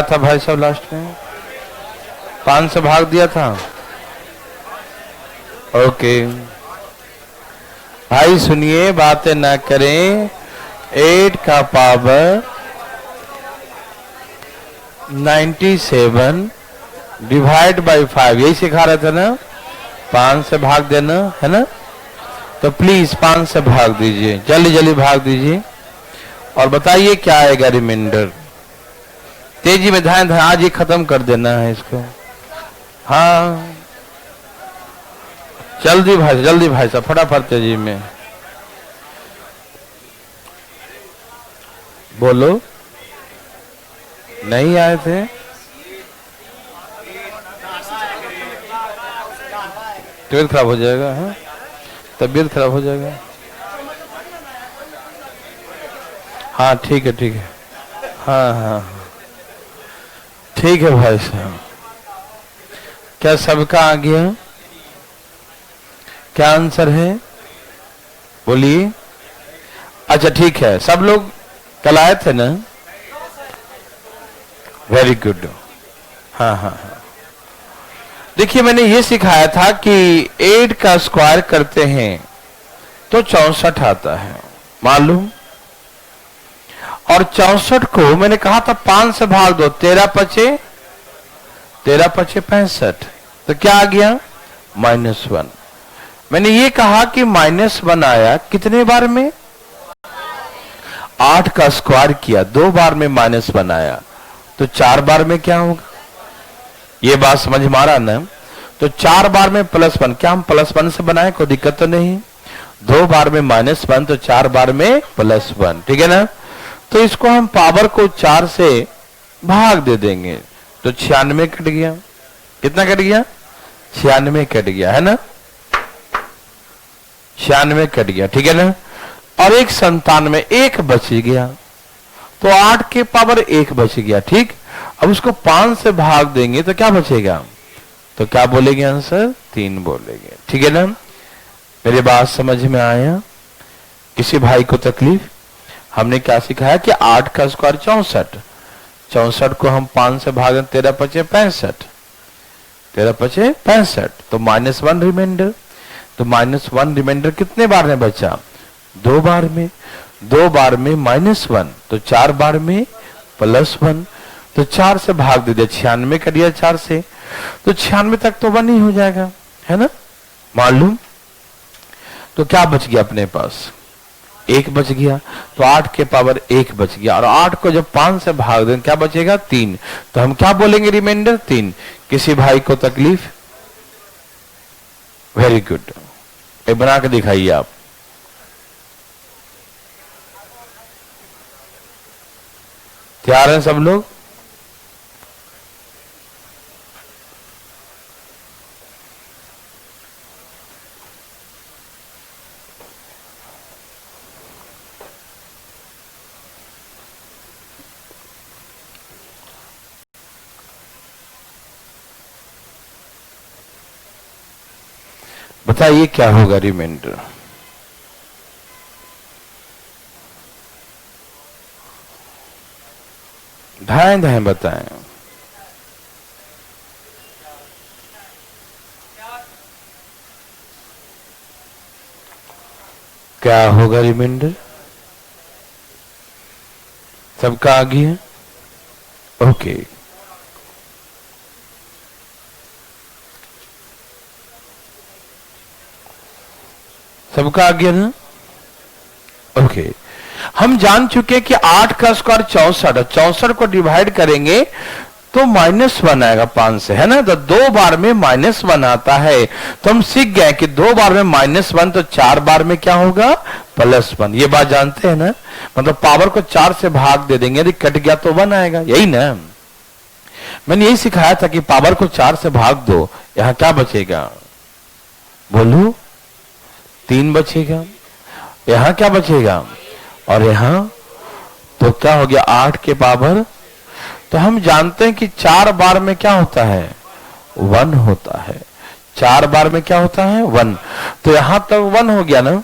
था भाई साहब लास्ट में 5 से भाग दिया था। ओके भाई सुनिए, बातें ना करें। 8 का पावर 97 डिवाइड बाई 5, यही सिखा रहे थे ना, 5 से भाग देना है ना। तो प्लीज 5 से भाग दीजिए, जल्दी जल्दी भाग दीजिए और बताइए क्या आएगा रिमाइंडर। तेजी में ध्यान ध्यान, आज ही खत्म कर देना है इसको। हाँ जल्दी भाई साहब, फटाफट तेजी में बोलो। नहीं आए थे? तबीयत खराब हो जाएगा। हाँ तबीयत खराब हो जाएगा। हाँ ठीक है ठीक है। हाँ हाँ ठीक है भाई साहब। क्या सबका आ गया? क्या आंसर है बोलिए। अच्छा ठीक है, सब लोग कल आए थे ना? Very good. हाँ हाँ हाँ। देखिए मैंने ये सिखाया था कि 8 का स्क्वायर करते हैं तो 64 आता है, मालूम। और 64 को मैंने कहा था 5 से भाग दो, 13 पचे 65। तो क्या आ गया? -1। मैंने ये कहा कि -1 आया कितने बार में? 8 का स्क्वायर किया, 2 बार में -1 आया, तो 4 बार में क्या होगा? ये बात समझ में आ रहा ना? तो 4 बार में +1, क्या हम +1 से बनाए? कोई दिक्कत तो नहीं। 2 बार में -1 तो 4 बार में +1, ठीक है ना। तो इसको हम पावर को 4 से भाग दे देंगे तो 96 कट गया। कितना कट गया? 96 कट गया, है ना। 96 कट गया, ठीक है ना। और 197 1 बच गया, तो 8 के पावर 1 बच गया, ठीक। अब उसको 5 से भाग देंगे तो क्या बचेगा? तो क्या बोलेंगे आंसर? 3 बोलेंगे, ठीक है ना। मेरी बात समझ में आया? किसी भाई को तकलीफ? हमने क्या सिखाया कि 8 का स्क्वायर 64 को हम 5 से भागें 13 पचे 65, 13 पचे 65, तो -1 रिमाइंडर। तो -1 रिमाइंडर कितने बार में बचा? 2 बार में। 2 बार में -1 तो 4 बार में +1, तो 4 से भाग दे दिया, 96 कर दिया 4 से, तो 96 तक तो 1 ही हो जाएगा, है ना, मालूम। तो क्या बच गया अपने पास? 1 बच गया, तो 8 के पावर 1 बच गया, और 8 को जब 5 से भाग दें क्या बचेगा? 3। तो हम क्या बोलेंगे? रिमाइंडर 3। किसी भाई को तकलीफ? वेरी गुड, ये बना के दिखाइए आप। तैयार हैं सब लोग? बताइए क्या होगा रिमाइंडर? धाएं बताएं। क्या होगा रिमाइंडर? सबका आ गया? ओके, सबका आ गया ना? ओके, हम जान चुके कि 8 का स्क्वायर 64, 64 को डिवाइड करेंगे तो -1 आएगा 5 से, है ना। तो 2 बार में -1 आता है, तो हम सीख गए कि 2 बार में -1 तो 4 बार में क्या होगा? +1। ये बात जानते हैं ना, मतलब पावर को 4 से भाग दे देंगे, यदि कट गया तो 1 आएगा, यही ना। मैंने यही सिखाया था कि पावर को 4 से भाग दो, यहां क्या बचेगा? बोलो, 3 बचेगा। यहां क्या बचेगा? और यहां तो क्या हो गया? 8 के पावर। तो हम जानते हैं कि 4 बार में क्या होता है? 1 होता है। 4 बार में क्या होता है? 1। तो यहां तक 1 हो गया ना।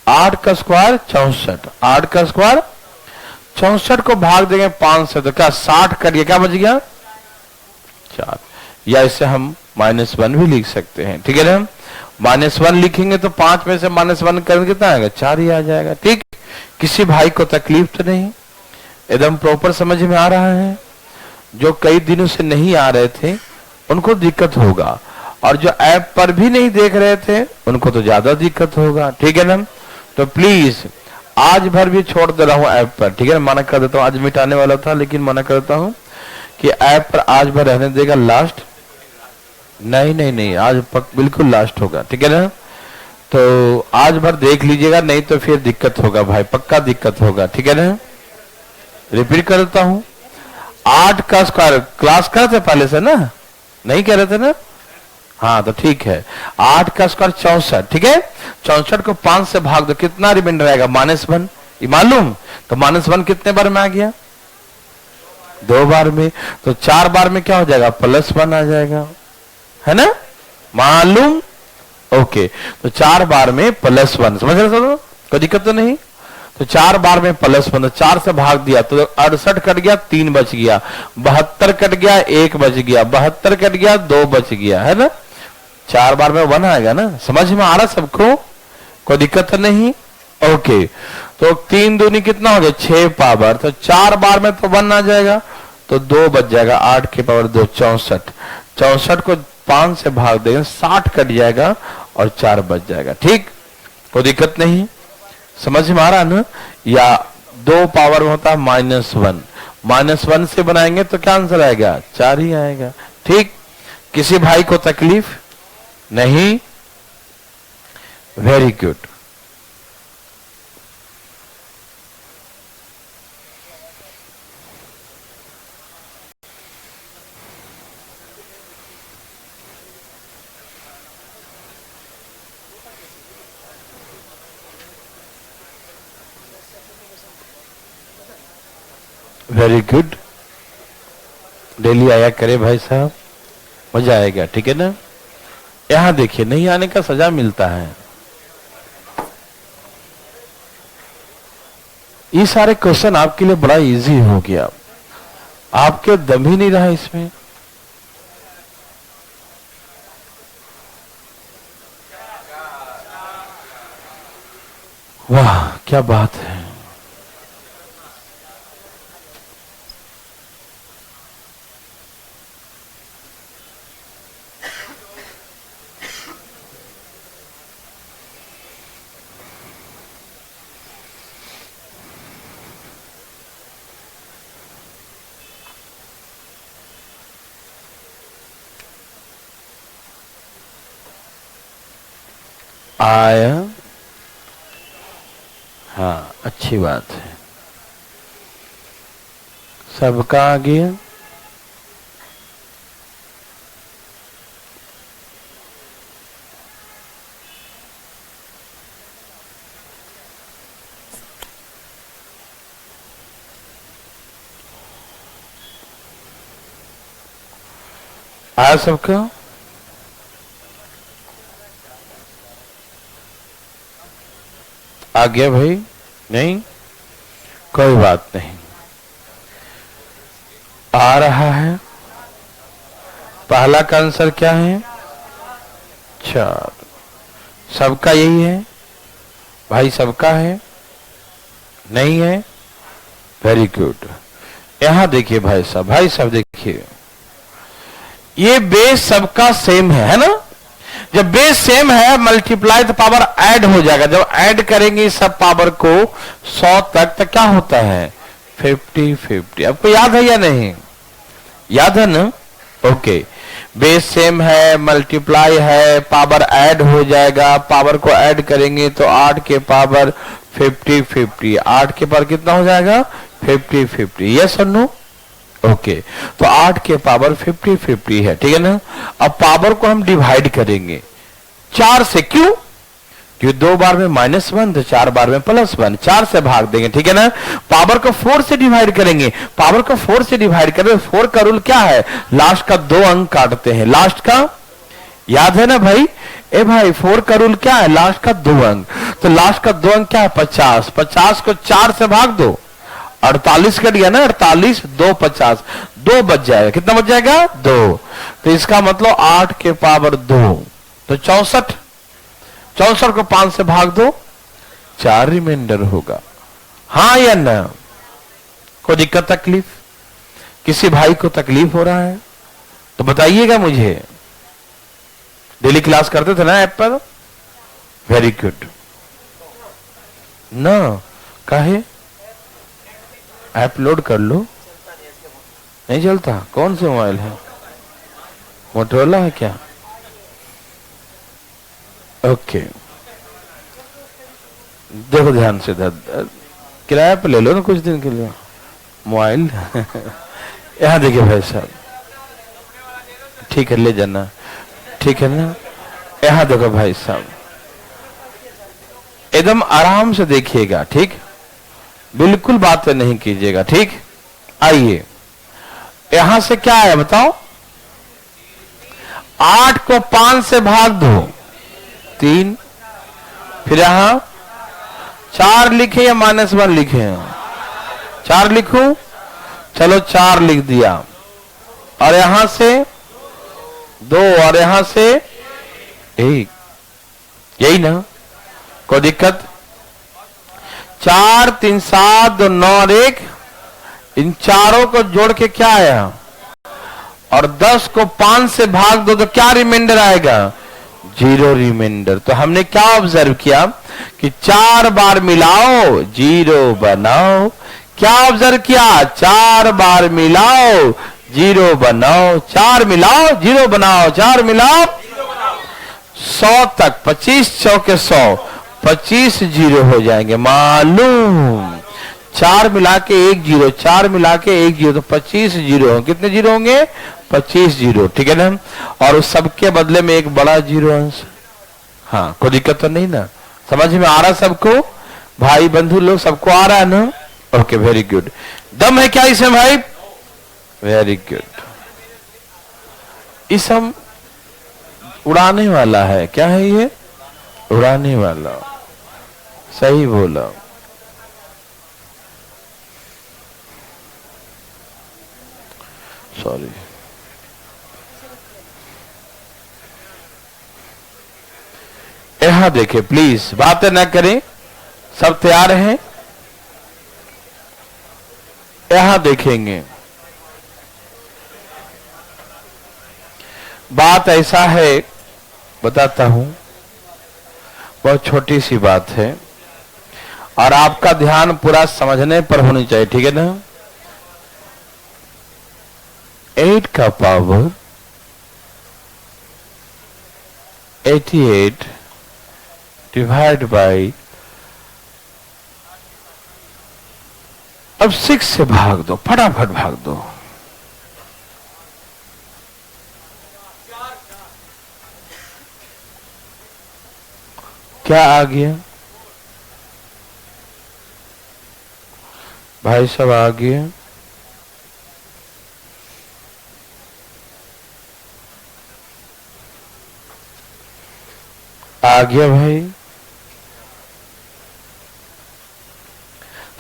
8 का स्क्वायर 64, 8 का स्क्वायर 64 को भाग देंगे 5 से तो क्या 60 कट गया, क्या बच गया 4। या इसे हम -1 भी लिख सकते हैं, ठीक है ना। -1 लिखेंगे तो 5 में से -1 करेंगे कितना आएगा 4 ही आ जाएगा। ठीक, किसी भाई को तकलीफ तो नहीं, एकदम प्रॉपर समझ में आ रहा है। जो कई दिनों से नहीं आ रहे थे उनको दिक्कत होगा, और जो ऐप पर भी नहीं देख रहे थे उनको तो ज्यादा दिक्कत होगा, ठीक है ना। तो प्लीज आज भर भी छोड़ दे रहा हूं ऐप पर, ठीक है ना, मना कर देता हूं। आज मिटाने वाला था लेकिन मना करता हूं कि ऐप पर आज भर रहने देगा। लास्ट नहीं, आज बिल्कुल लास्ट होगा, ठीक है ना। तो आज भर देख लीजिएगा, नहीं तो फिर दिक्कत होगा भाई, पक्का दिक्कत होगा, ठीक है ना। रिपीट कर देता हूं, 8 का स्क्वायर क्लास कर थे पहले से ना, नहीं कह रहे थे ना, हाँ तो ठीक है। 8 का स्क्वायर 64, ठीक है। 64 को 5 से भाग दो, कितना रिमाइंडर आएगा -1, ये मालूम। तो -1 कितने बार में आ गया 2 बार में, तो 4 बार में क्या हो जाएगा +1 आ जाएगा, है ना, मालूम। ओके, तो 4 बार में +1, समझ रहे हो, कोई दिक्कत तो नहीं। तो 4 बार में +1, तो 4 से भाग दिया तो 68 कट गया, 3 बच गया, 72 कट गया, 1 बच गया, 72 कट गया, 2 बच गया, है ना। 4 बार में 1 आएगा ना, समझ में आ रहा सबको, कोई दिक्कत नहीं। ओके, तो 3 दूनी कितना हो गया 6 पावर, तो 4 बार में तो 1 आ जाएगा, तो 2 बच जाएगा, 8 की पावर 2 64। 64 को 5 से भाग देंगे 60 कट जाएगा और 4 बच जाएगा, ठीक, कोई दिक्कत नहीं, समझ में आ रहा ना। या 2 पावर में होता है -1, -1 से बनाएंगे तो क्या आंसर आएगा 4 ही आएगा, ठीक। किसी भाई को तकलीफ नहीं, very good. Very good, daily आया करे भाई साहब, मजा आएगा, ठीक है ना। यहां देखिए, नहीं आने का सजा मिलता है। ये सारे क्वेश्चन आपके लिए बड़ा इजी हो गया, आपके दम ही नहीं रहा इसमें। वाह क्या बात है। आया, हाँ अच्छी बात है, सबका आ गया। आया सबका, आ गया भाई, नहीं कोई बात नहीं, आ रहा है। पहला का आंसर क्या है 4, सबका यही है भाई, सबका है, नहीं है, वेरी गुड। यहां देखिए भाई साहब देखिए, ये बेस सबका सेम है ना। जब बेस सेम है मल्टीप्लाई तो पावर ऐड हो जाएगा, जब ऐड करेंगे सब पावर को 100 तक तो क्या होता है 50-50। आपको याद है या नहीं, याद है ना। ओके, बेस सेम है, मल्टीप्लाई है, पावर ऐड हो जाएगा, पावर को ऐड करेंगे तो 8 के पावर 50-50, 8 के पावर कितना हो जाएगा 50-50, यस और नो। ओके, तो 8 के पावर 50-50 है, ठीक है ना। अब पावर को हम डिवाइड करेंगे 4 से, क्यों, क्योंकि 2 बार में -1 तो 4 बार में +1, 4 से भाग देंगे, ठीक है ना। पावर को 4 से डिवाइड करेंगे, पावर को 4 से डिवाइड करें, 4 का रूल क्या है, लास्ट का 2 अंक काटते हैं, लास्ट का, याद है ना भाई। ए भाई 4 का रूल क्या है, लास्ट का 2 अंक, तो लास्ट का 2 अंक क्या है 50, 50 को 4 से भाग दो, 48 कट गया ना, 48 2 50, 2 बच जाएगा। कितना बच जाएगा? 2। तो इसका मतलब 8 के पावर 2 तो 64। 64 को 5 से भाग दो, 4 रिमाइंडर होगा। हाँ या ना? कोई दिक्कत तकलीफ? किसी भाई को तकलीफ हो रहा है तो बताइएगा मुझे। डेली क्लास करते थे ना ऐप पर? वेरी गुड ना। काहे? ऐप लोड कर लो। नहीं चलता? कौन से मोबाइल है? मोटरोला है क्या? ओके, देखो ध्यान से, किराया पे ले लो ना कुछ दिन के लिए मोबाइल। यहां देखिए भाई साहब, ठीक है ले जाना, ठीक है ना। यहां देखो भाई साहब, एकदम आराम से देखिएगा, ठीक? बिल्कुल बातें नहीं कीजिएगा, ठीक? आइए, यहां से क्या है बताओ? 8 को 5 से भाग दो, 3। फिर यहां 4 लिखे या -1 लिखे? 4 लिखूं? चलो 4 लिख दिया। और यहां से 2 और यहां से 1, यही ना? कोई दिक्कत? 4 3 7 2 9 और 1, इन चारों को जोड़ के क्या आया? और 10 को 5 से भाग दो तो क्या रिमाइंडर आएगा? 0 रिमाइंडर। तो हमने क्या ऑब्जर्व किया कि 4 बार मिलाओ 0 बनाओ। क्या ऑब्जर्व किया? 4 बार मिलाओ 0 बनाओ, 4 मिलाओ 0 बनाओ, 4 मिलाओ 100 तक, 25 चौके 100, 25 0 हो जाएंगे मालूम। 4 मिला के 1 0, 4 मिला के 1 0 तो 25 0 होंगे। कितने 0 होंगे? 25 0, ठीक है ना। और उस सबके बदले में एक बड़ा 0 अंश। हाँ, कोई दिक्कत तो नहीं ना? समझ में आ रहा सबको? भाई बंधु लोग सबको आ रहा है ना? Okay, very good. दम है क्या इसमें भाई? Very good. इसम उड़ाने वाला है। क्या है ये? उड़ाने वाला। सही बोला। सॉरी, यहां देखें प्लीज, बातें ना करें, सब तैयार हैं? यहां देखेंगे, बात ऐसा है, बताता हूं, बहुत छोटी सी बात है और आपका ध्यान पूरा समझने पर होनी चाहिए, ठीक है ना। 8 का पावर 88 डिवाइड बाई, अब 6 से भाग दो, फटाफट भाग दो। क्या आ गया भाई साहब? आ गया? आ गया भाई?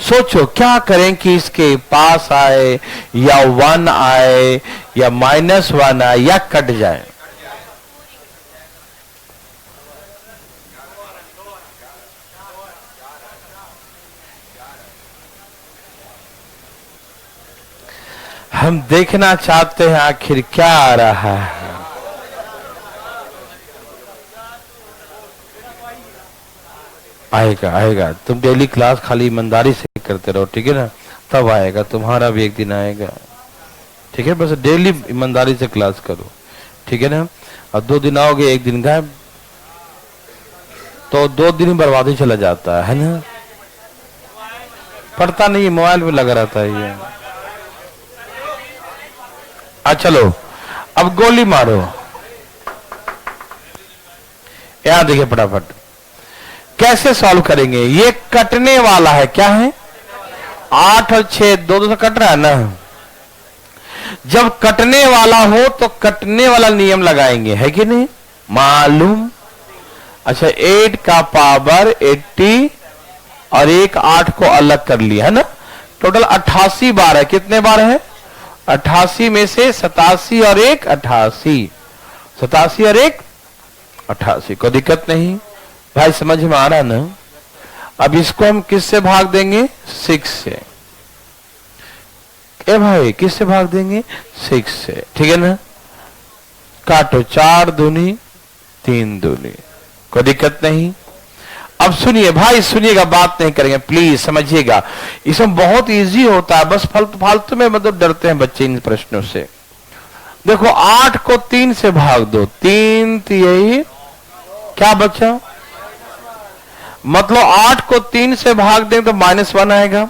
सोचो क्या करें कि इसके पास आए या 1 आए या -1 आए या कट जाए। हम देखना चाहते हैं आखिर क्या आ रहा है। आएगा आएगा, तुम डेली क्लास खाली ईमानदारी से करते रहो, ठीक है ना, तब आएगा, तुम्हारा भी एक दिन आएगा, ठीक है। बस डेली ईमानदारी से क्लास करो, ठीक है ना। अब 2 दिन आओगे 1 दिन गायब, तो 2 दिन बर्बादी चला जाता है ना। पढ़ता नहीं, मोबाइल में लगा रहता है ये। चलो अब गोली मारो। यहां देखिए फटाफट कैसे सॉल्व करेंगे। ये कटने वाला है, क्या है? 8 और 6 दो तो कट रहा है ना। जब कटने वाला हो तो कटने वाला नियम लगाएंगे, है कि नहीं? मालूम? अच्छा, 8 का पावर 80 और 8 को अलग कर लिया है ना, टोटल 88 बार है। कितने बार है? 88 में से 87 और 1 88, 87 और 1 88। कोई दिक्कत नहीं भाई, समझ में आ रहा ना? अब इसको हम किससे भाग देंगे? 6 से। ए भाई किससे भाग देंगे? 6 से, ठीक है ना? काटो, 4 दूनी 3 दूनी, कोई दिक्कत नहीं। अब सुनिए भाई, सुनिएगा, बात नहीं करेंगे प्लीज, समझिएगा। इसमें बहुत इजी होता है, बस फालतू में मतलब डरते हैं बच्चे इन प्रश्नों से। देखो 8 को 3 से भाग दो, 3 यही क्या बचा? मतलब 8 को 3 से भाग दें तो -1 आएगा,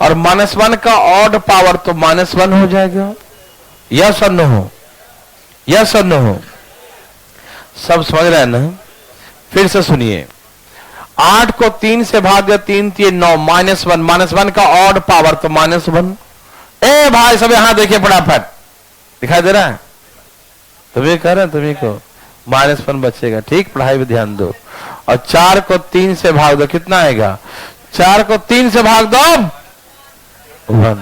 और -1 का ऑड पावर तो -1 हो जाएगा। यस और नो हो? यस और नो हो? सब समझ रहे हैं ना? फिर से सुनिए, 8 को 3 से भाग दिया, 3 3 9, -1 का ऑड पावर तो -1। ए भाई सब यहां देखिए फटाफट, दिखाई दे रहा है? तुम्हें कह रहे हैं, तुम्हें को -1 बचेगा, ठीक? पढ़ाई पे ध्यान दो। और 4 को 3 से भाग दो, कितना आएगा? 4 को 3 से भाग दो 1,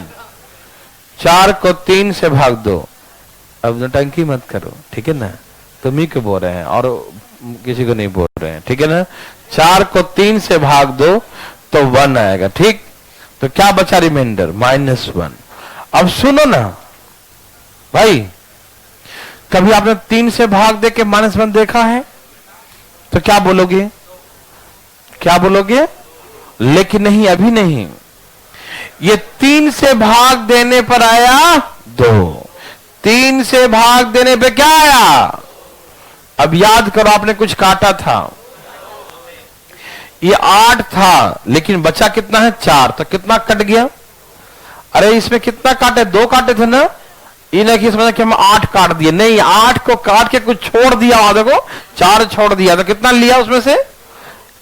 4 को 3 से भाग दो। अब नौटंकी मत करो, ठीक है ना? तुम्ही को बोल रहे हैं और किसी को नहीं बोल रहे हैं, ठीक है ना? 4 को 3 से भाग दो तो 1 आएगा, ठीक? तो क्या बचा रिमाइंडर? -1। अब सुनो ना भाई, कभी आपने 3 से भाग दे के -1 देखा है? तो क्या बोलोगे? क्या बोलोगे? लेकिन नहीं, अभी नहीं। ये 3 से भाग देने पर आया 2, 3 से भाग देने पे क्या आया? अब याद करो, आपने कुछ काटा था, ये 8 था, लेकिन बचा कितना है? 4। तो कितना कट गया? अरे इसमें कितना काटे? 2 काटे थे ना? ये नहीं कि समझा कि हम 8 काट दिए, नहीं, 8 को काट के कुछ छोड़ दिया, देखो 4 छोड़ दिया, तो कितना लिया उसमें से?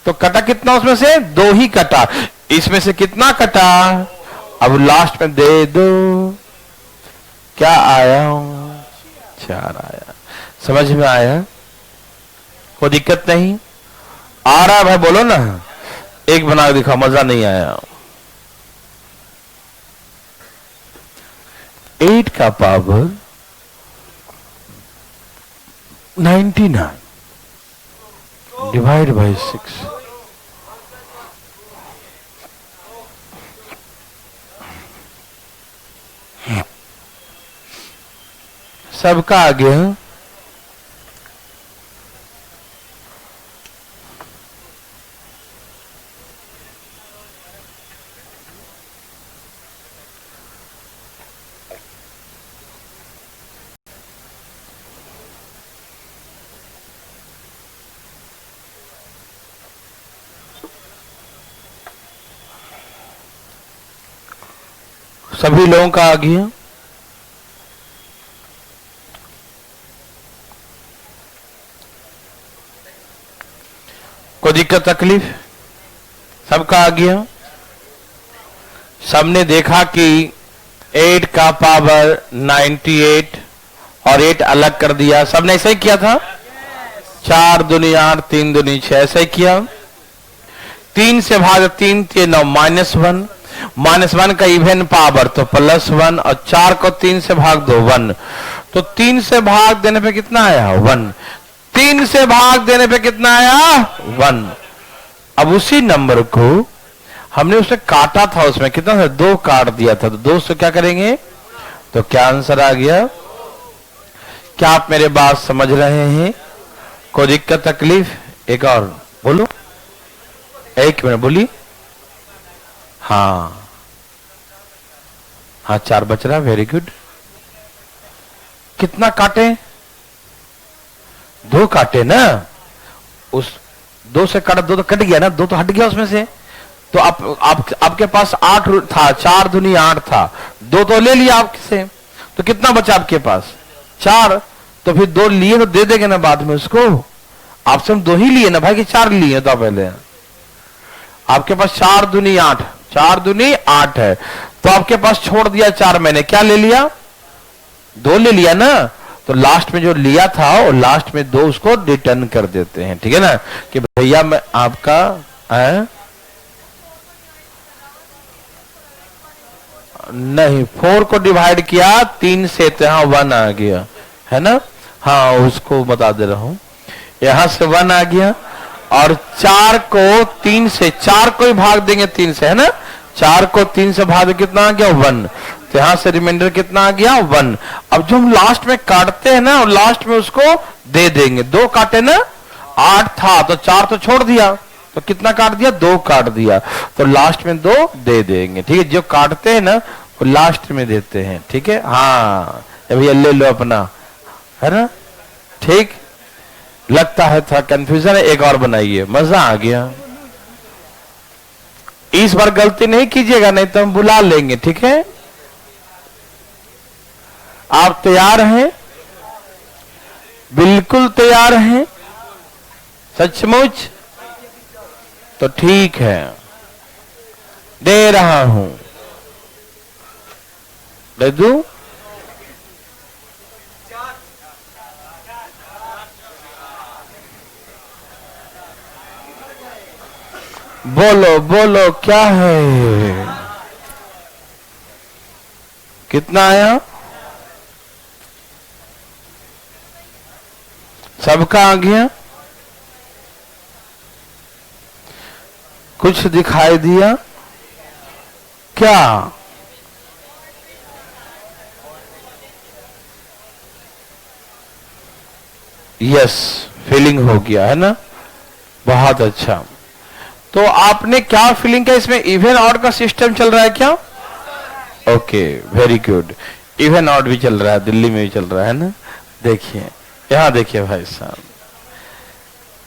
तो कटा कितना उसमें से? 2 ही कटा। इसमें से कितना कटा? अब लास्ट में दे दो, क्या आया? 4 आया। समझ में आया? कोई दिक्कत नहीं? आ रहा है भाई? बोलो ना, एक बना के दिखा, मजा नहीं आया। 8 का पावर 99 डिवाइड बाय 6, सबका आ गया। सभी लोगों का आ गया। कोई दिक्कत तकलीफ? सबका आ गया। सबने देखा कि 8 का पावर 98 और 8 अलग कर दिया। सबने ऐसा ही किया था? 4 दूनी 8, 3 दूनी 6, ऐसा ही किया। 3 से भाग 3 3 9, -1, -1 का इवन पावर तो +1, और 4 को 3 से भाग दो 1, तो 3 से भाग देने पे कितना आया? 1। 3 से भाग देने पे कितना आया? 1। अब उसी नंबर को हमने उसे काटा था, उसमें कितना था? 2 काट दिया था, तो 2 से क्या करेंगे? तो क्या आंसर आ गया? क्या आप मेरे बात समझ रहे हैं? कोई दिक्कत तकलीफ? एक और बोलो, 1 मिनट बोली। हाँ हाँ, 4 बच रहा, वेरी गुड। कितना काटे? 2 काटे ना? उस 2 से काटा, 2 तो कट गया ना, 2 तो हट गया उसमें से। तो आपके पास 8 था, 4 दूनी 8 था, 2 तो ले लिया आपसे, तो कितना बचा आपके पास? 4। तो फिर 2 लिए तो दे देंगे ना बाद में उसको। आपसे हम 2 ही लिए ना भाई, कि 4 लिए? तो पहले आपके पास 4 दूनी 8, 4 दूनी 8 है, तो आपके पास छोड़ दिया 4, मैंने क्या ले लिया? 2 ले लिया ना। तो लास्ट में जो लिया था वो लास्ट में 2 उसको रिटर्न कर देते हैं, ठीक है ना? कि भैया मैं आपका नहीं, 4 को डिवाइड किया 3 से तो यहाँ 1 आ गया है ना। हाँ उसको बता दे रहा हूं, यहां से 1 आ गया और 4 को 3 से, 4 को ही भाग देंगे 3 से है ना, 4 को 3 से भाग कितना आ गया 1, तो यहां से रिमाइंडर कितना आ गया 1। अब जो हम लास्ट में काटते हैं ना, और लास्ट में उसको दे देंगे, 2 काटे ना, 8 था तो 4 तो छोड़ दिया, तो कितना काट दिया 2 काट दिया, तो लास्ट में 2 दे देंगे। ठीक है, जो काटते हैं ना वो लास्ट में देते हैं। ठीक है, हाँ भैया ले लो अपना, है ना। ठीक, लगता है था कंफ्यूजन है, एक और बनाइए, मजा आ गया। इस बार गलती नहीं कीजिएगा, नहीं तो हम बुला लेंगे। ठीक है, आप तैयार हैं? बिल्कुल तैयार हैं? सचमुच? तो ठीक है, दे रहा हूं, दे दूं? बोलो बोलो क्या है, कितना आया? सबका आ गया? कुछ दिखाई दिया क्या? यस, फीलिंग हो गया है ना, बहुत अच्छा। तो आपने क्या फीलिंग किया, इसमें इवन ऑड का सिस्टम चल रहा है क्या? Okay, very good, even odd भी चल रहा है, दिल्ली में भी चल रहा है ना। देखिए यहां देखिए भाई साहब,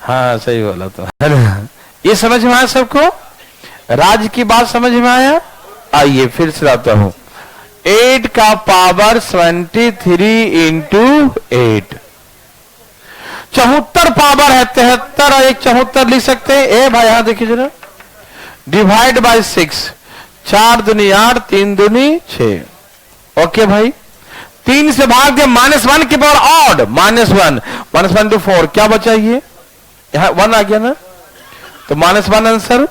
हाँ सही बोला तो है ना। ये समझ में आया सबको? राज की बात समझ में आया? आइए फिर से लाता हूं, 8 का पावर 23 इंटू 8, 74 पावर है, 73 और 1 74 लिख सकते हैं। ए भाई यहां देखिए जरा, डिवाइड बाय 6, 4 दूनी 8, 3 दूनी 6। ओके भाई, 3 से भाग दे -1 की पावर ऑड, -1, -1 टू 4 क्या बचा, ये यहां 1 आ गया ना, तो -1 आंसर।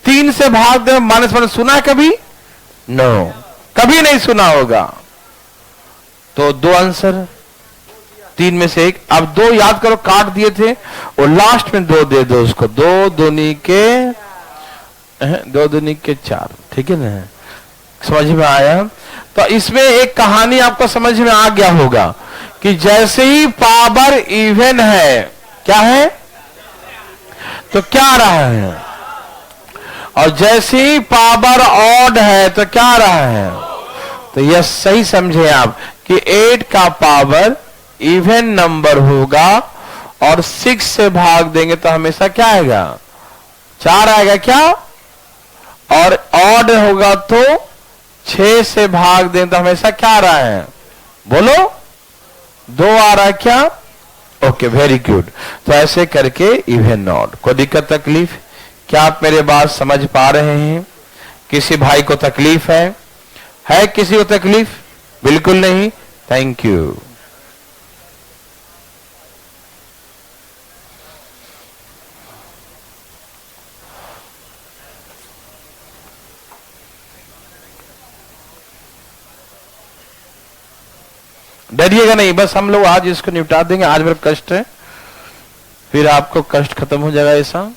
3 से भाग दे -1 सुना है कभी? नो, कभी नहीं सुना होगा, तो 2 आंसर, 3 में से 1। अब 2 याद करो काट दिए थे, और लास्ट में 2 दे दो उसको, 2 दूनी के 4। ठीक है ना, समझ में आया? तो इसमें एक कहानी आपको समझ में आ गया होगा कि जैसे ही पावर इवन है, क्या है तो क्या रहा है, और जैसे ही पावर ऑड है तो क्या रहा है। तो यह सही समझे आप कि 8 का पावर इवन नंबर होगा, और 6 से भाग देंगे तो हमेशा क्या आएगा 4 आएगा क्या, और ऑड होगा तो 6 से भाग दें तो हमेशा क्या आ रहा है, बोलो 2 आ रहा है क्या। Okay, very good. तो ऐसे करके इवन ऑड, कोई दिक्कत तकलीफ? क्या आप मेरे बात समझ पा रहे हैं? किसी भाई को तकलीफ है किसी को तकलीफ? बिल्कुल नहीं, थैंक यू। डरिएगा नहीं, बस हम लोग आज इसको निपटा देंगे। आज मेरा कष्ट है, फिर आपको कष्ट खत्म हो जाएगा। ऐसा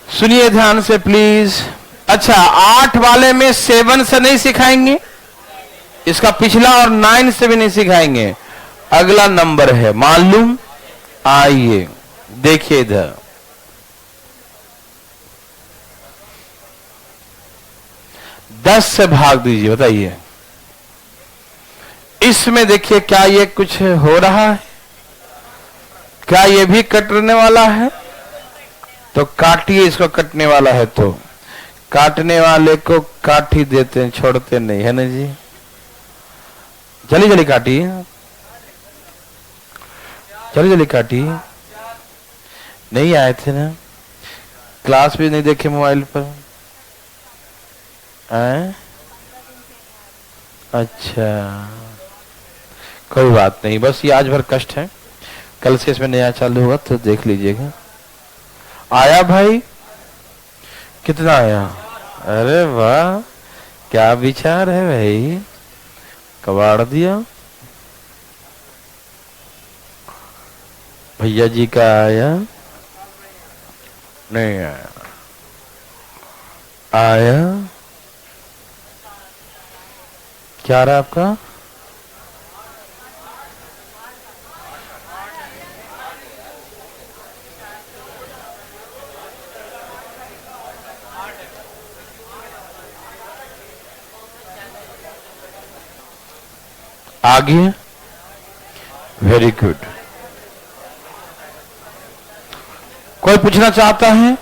सुनिए ध्यान से प्लीज। अच्छा, 8 वाले में 7 से नहीं सिखाएंगे, इसका पिछला, और 9 से भी नहीं सिखाएंगे। अगला नंबर है मालूम, आइए देखिए इधर, 10 से भाग दीजिए, बताइए इसमें देखिए क्या ये कुछ हो रहा है, क्या ये भी कटने वाला है? तो काटिए इसको, कटने वाला है तो काटने वाले को काट ही देते हैं, छोड़ते नहीं, है ना जी। जल्दी जल्दी काटिए, जल्दी जल्दी काटिए। नहीं आए थे ना, क्लास भी नहीं देखे मोबाइल पर, आए अच्छा, कोई बात नहीं, बस ये आज भर कष्ट है, कल से इसमें नया चालू होगा तो देख लीजिएगा। आया भाई, कितना आया? अरे वाह, क्या विचार है भाई, कबाड़ दिया। भैया जी का आया? नहीं आया। आया? क्या रहा आपका? आगे, वेरी गुड। कोई पूछना चाहता है?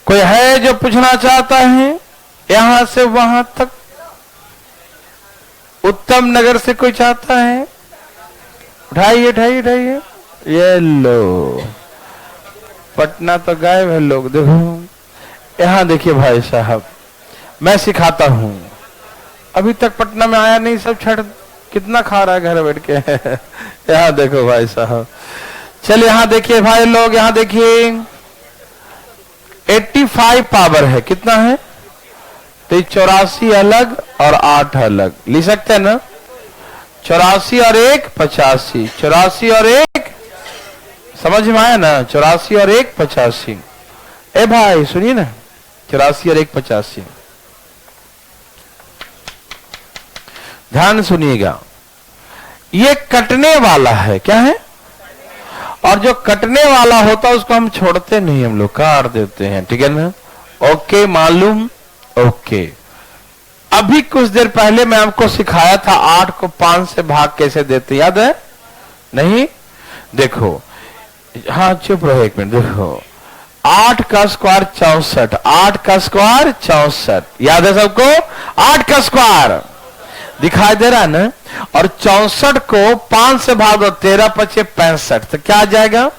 कोई है जो पूछना चाहता है? यहां से वहां तक, उत्तम नगर से कोई चाहता है? उठाइए उठाइए उठाइए। ये लो, पटना तो गायब है लोग, देखो यहां देखिए भाई साहब, मैं सिखाता हूं, अभी तक पटना में आया नहीं, सब छठ कितना खा रहा है घर बैठ के। यहां देखो भाई साहब, चलिए यहां देखिए भाई लोग, यहां देखिए 85 पावर है, कितना है? तो 84 अलग और 8 अलग लिख सकते हैं ना? 84 और 1 85, 84 और 1 समझ में आया ना? 84 और 1 85। ए भाई सुनिए ना, 84 और 1 85, ध्यान सुनिएगा, ये कटने वाला है, क्या है? और जो कटने वाला होता है उसको हम छोड़ते नहीं, हम लोग काट देते हैं, ठीक है ना? ओके, मालूम? ओके। अभी कुछ देर पहले मैं आपको सिखाया था 8 को 5 से भाग कैसे देते, याद है? नहीं? देखो, हाँ चुप रहो एक मिनट, देखो 8 का स्क्वायर 64, 8 का स्क्वायर 64, याद है सबको? 8 का स्क्वायर दिखाई दे रहा है ना? और 64 को 5 से भाग दो, 13 पचे 65, तो क्या आ जाएगा?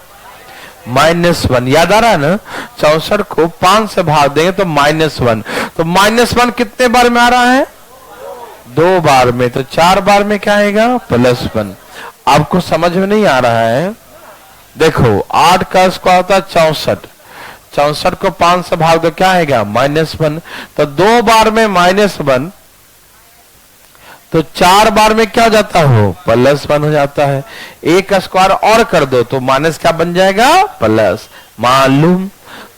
-1, याद आ रहा है ना? 64 को 5 से भाग देंगे तो -1, तो -1 कितने बार में आ रहा है? 2 बार में, तो 4 बार में क्या आएगा? +1। आपको समझ में नहीं आ रहा है? देखो 8 का स्क्वायर होता 64, 64 को 5 से भाग दो, क्या आएगा? -1, तो 2 बार में -1, तो 4 बार में क्या हो जाता हो? +1 हो जाता है। एक का स्क्वायर और कर दो तो माइनस क्या बन जाएगा? प्लस, मालूम?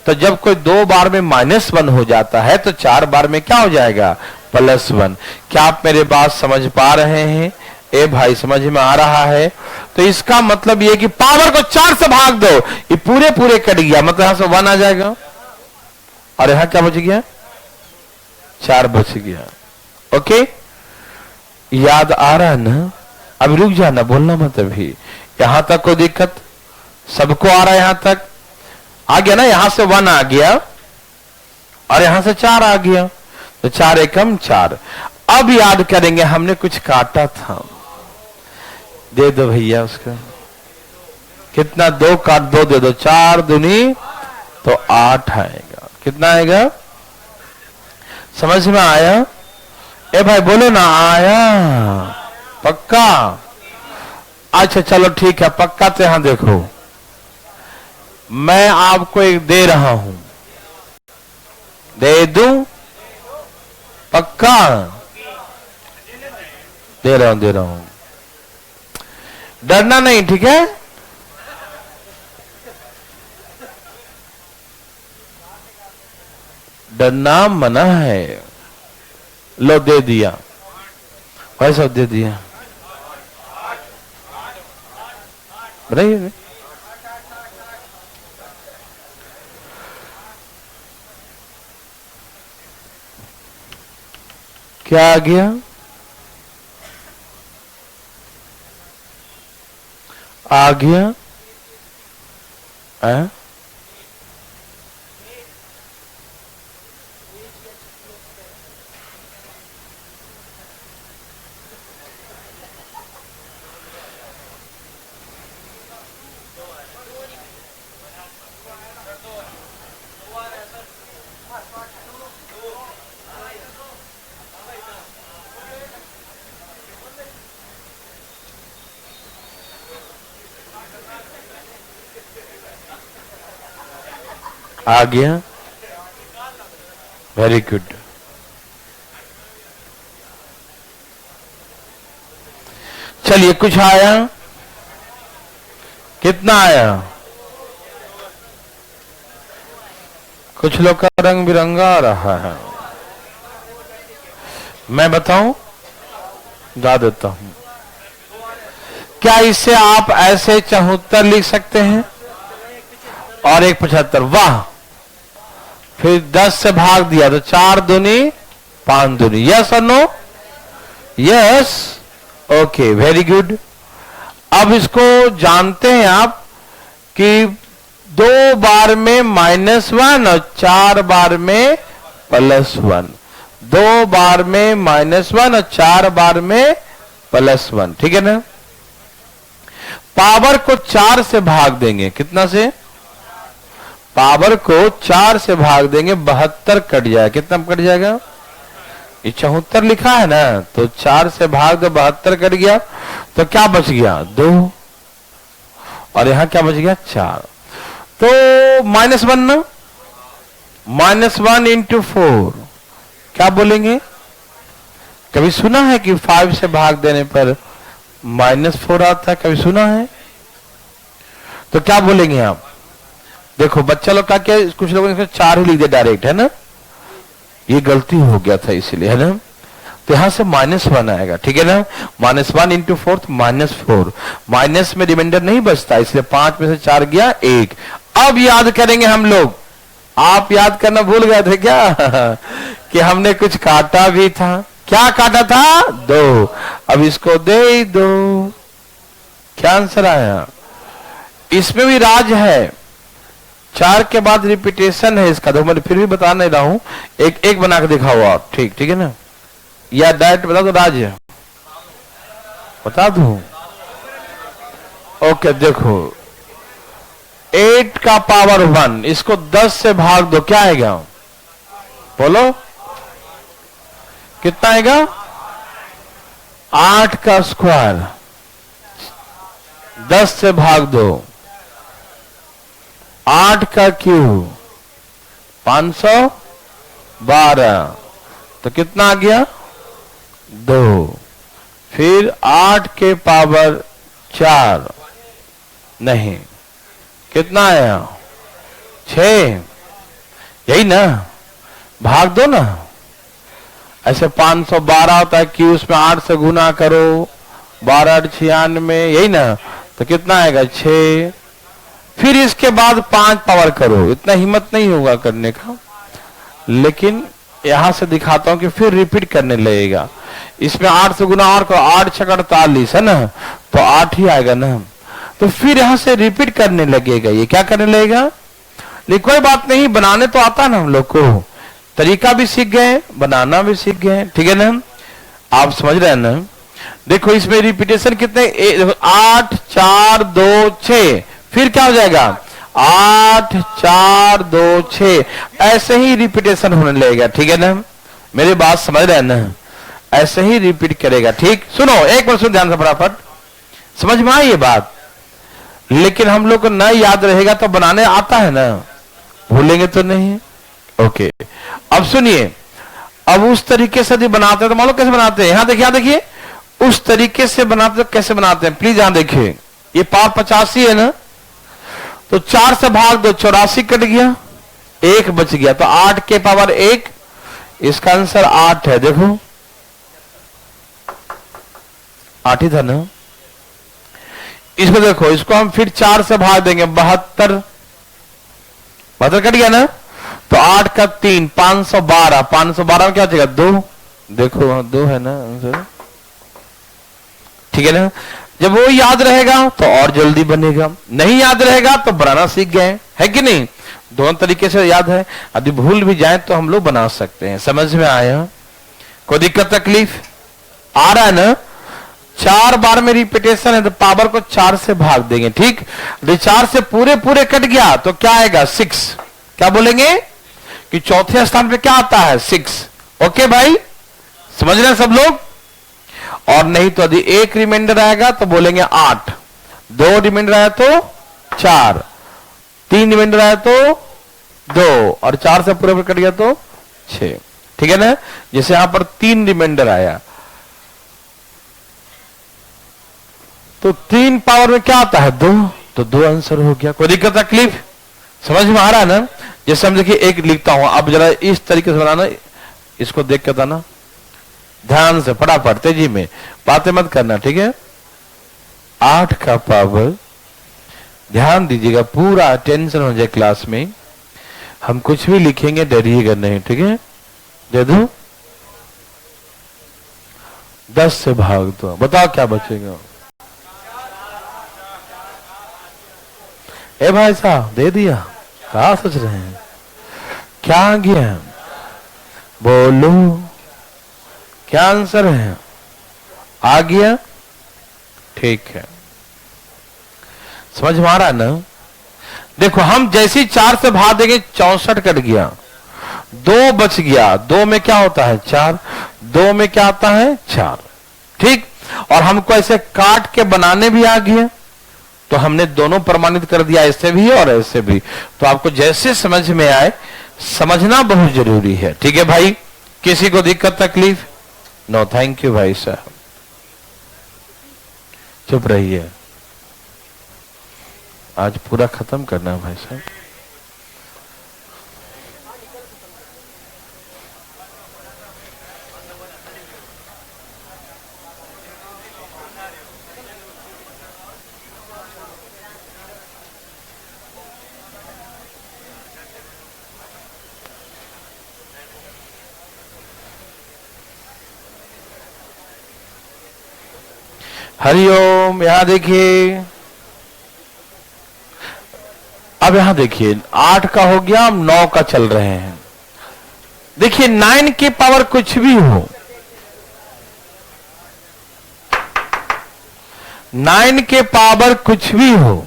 तो जब कोई 2 बार में -1 हो जाता है तो 4 बार में क्या हो जाएगा? +1। क्या आप मेरे बात समझ पा रहे हैं? ए भाई समझ में आ रहा है? तो इसका मतलब ये कि पावर को 4 से भाग दो, ये पूरे पूरे कट गया, मतलब यहां से 1 आ जाएगा, और यहां क्या बच गया? 4 बच गया। ओके, याद आ रहा है ना? अब रुक जाना, बोलना मत अभी। यहां तक कोई दिक्कत? सबको आ रहा है? यहां तक आ गया ना? यहां से 1 आ गया और यहां से 4 आ गया, तो 4 एकम 4। अब याद करेंगे, हमने कुछ काटा था, दे दो भैया उसका, कितना? 2 काट 2 दे दो, 4 दूनी तो 8 आएगा। कितना आएगा? समझ में आया? ए भाई बोलो ना, आया? पक्का? अच्छा चलो ठीक है, पक्का। तो यहां देखो, मैं आपको एक दे रहा हूं, दे दूं? पक्का? दे रहा हूं, डरना नहीं, ठीक है? डरना मना है। लो दे दिया भाई साहब, दे दिया, बताइए। क्या आ गया? आ गया? है? आ गया, वेरी गुड। चलिए कुछ आया, कितना आया? कुछ लोग का रंग बिरंगा आ रहा है। मैं बताऊं, गा देता हूं। क्या इससे आप ऐसे 74 लिख सकते हैं और 1 75? वाह। फिर 10 से भाग दिया तो 4 दूनी 5 दूनी। यस और no? Yes. Okay, very good. अब इसको जानते हैं आप कि 2 बार में -1 और 4 बार में +1। 2 बार में -1 और 4 बार में +1, ठीक है ना? पावर को 4 से भाग देंगे, कितना से? पावर को 4 से भाग देंगे, 72 कट जाएगा। कितना कट जाएगा? ये 74 लिखा है ना, तो 4 से भाग दो, 72 कट गया, तो क्या बच गया? 2। और यहां क्या बच गया? 4। तो -1 ना, -1 × 4 क्या बोलेंगे? कभी सुना है कि 5 से भाग देने पर -4 आता है? कभी सुना है? तो क्या बोलेंगे आप? देखो बच्चा लोग का क्या, कुछ लोगों ने 4 ही लिख दिया डायरेक्ट, है ना? ये गलती हो गया था इसलिए, है ना? तो यहां से -1 आएगा, ठीक है ना? -1 × 4 -4। माइनस में रिमाइंडर नहीं बचता, इसलिए 5 में से 4 गया 1। अब याद करेंगे हम लोग। आप याद करना भूल गए थे क्या? कि हमने कुछ काटा भी था। क्या काटा था? 2। अब इसको दे दो। क्या आंसर आया? इसमें भी राज है। 4 के बाद रिपीटेशन है इसका, तो मैं फिर भी बता नहीं रहा हूं। एक बना के दिखाओ आप, ठीक है ना? या डायरेक्ट बता दो राज है, बता दू? ओके, देखो 8 का पावर 1, इसको 10 से भाग दो, क्या आएगा? बोलो कितना आएगा? 8 का स्क्वायर। 10 से भाग दो, 8 का क्यूब 512, तो कितना आ गया? 2। फिर 8 के पावर 4, नहीं, कितना आया? 6। यही ना? भाग दो ना। ऐसे 512 होता है, क्यू उसमें 8 से गुना करो, 12 8 96, यही ना? तो कितना आएगा? 6। फिर इसके बाद 5 पावर करो। इतना हिम्मत नहीं होगा करने का, लेकिन यहां से दिखाता हूं कि फिर रिपीट करने लगेगा। इसमें 8 से गुना और करो, 8 6 48, है ना? तो 8 ही आएगा ना? तो फिर यहां से रिपीट करने लगेगा। ये क्या करने लगेगा? लेकिन कोई बात नहीं, बनाने तो आता ना हम लोग को। तरीका भी सीख गए, बनाना भी सीख गए, ठीक है ना? आप समझ रहे हैं ना? देखो इसमें रिपीटेशन कितने? 8 4 2 6। फिर क्या हो जाएगा? 8 4 2 6। ऐसे ही रिपीटेशन होने लगेगा, ठीक है ना? मेरी बात समझ रहे हैं ना? ऐसे ही रिपीट करेगा, ठीक? सुनो, एक बार सुन ध्यान से फटाफट, समझ में आई ये बात? लेकिन हम लोग को न याद रहेगा तो बनाने आता है ना, भूलेंगे तो नहीं। ओके, अब सुनिए। अब उस तरीके से यदि बनाते हैं तो मान लो कैसे बनाते हैं। यहां देखिए, यहां देखिए, उस तरीके से बनाते तो कैसे बनाते हैं, प्लीज यहां देखिए। ये पावर 85 है ना, तो 4 से भाग दो, 84 कट गया, 1 बच गया, तो 8 के पावर 1। इसका आंसर 8 है। देखो 8 ही था ना? इसको देखो, इसको हम फिर 4 से भाग देंगे, 72 कट गया ना? तो 8 का 3 512। 512 में क्या बचेगा? 2। देखो 2 है ना आंसर, ठीक है ना? जब वो याद रहेगा तो और जल्दी बनेगा, नहीं याद रहेगा तो बनाना सीख गए, है कि नहीं? दोनों तरीके से याद है। यदि भूल भी जाए तो हम लोग बना सकते हैं। समझ में आया? कोई दिक्कत तकलीफ आ रहा है ना? 4 बार में रिपीटेशन है तो पावर को 4 से भाग देंगे, ठीक? 4 से पूरे पूरे कट गया तो क्या आएगा? 6। क्या बोलेंगे कि चौथे स्थान पे क्या आता है? 6। ओके भाई, समझ रहे हैं सब लोग? और नहीं तो यदि एक रिमाइंडर आएगा तो बोलेंगे 8। 2 रिमाइंडर आया तो 4, 3 रिमाइंडर आया तो 2 और 4 से पूरा कट गया तो 6। ठीक है ना। जैसे यहां पर 3 रिमाइंडर आया तो 3 पावर में क्या आता है 2, तो 2 आंसर हो गया। कोई दिक्कत तकलीफ समझ में आ रहा है ना। जैसे हम देखिए एक लिखता हूं, अब जरा इस तरीके से बनाना, इसको देख के बताना ध्यान से, फटाफट तेजी में, बातें मत करना, ठीक है। 8 का पावर, ध्यान दीजिएगा, पूरा अटेंशन हो जाए क्लास में। हम कुछ भी लिखेंगे डरिएगा नहीं, ठीक है। दे दो 10 से भाग दो, बताओ क्या बचेगा। ए भाई साहब दे दिया, कहा सोच रहे हैं, क्या आ गया, बोलो क्या आंसर है, आ गया, ठीक है। समझ में आ रहा है ना। देखो हम जैसे 4 से भाग देंगे 64 कट गया, 2 बच गया, 2 में क्या होता है 4, 2 में क्या आता है 4, ठीक। और हमको ऐसे काट के बनाने भी आ गया, तो हमने दोनों प्रमाणित कर दिया, ऐसे भी और ऐसे भी। तो आपको जैसे समझ में आए, समझना बहुत जरूरी है, ठीक है भाई। किसी को दिक्कत तकलीफ, नो थैंक यू भाई साहब, चुप रहिए, आज पूरा खत्म करना है भाई साहब। हरिओम, यहां देखिए, अब यहां देखिए 8 का हो गया, हम 9 का चल रहे हैं। देखिए 9 के पावर कुछ भी हो, 9 के पावर कुछ भी हो,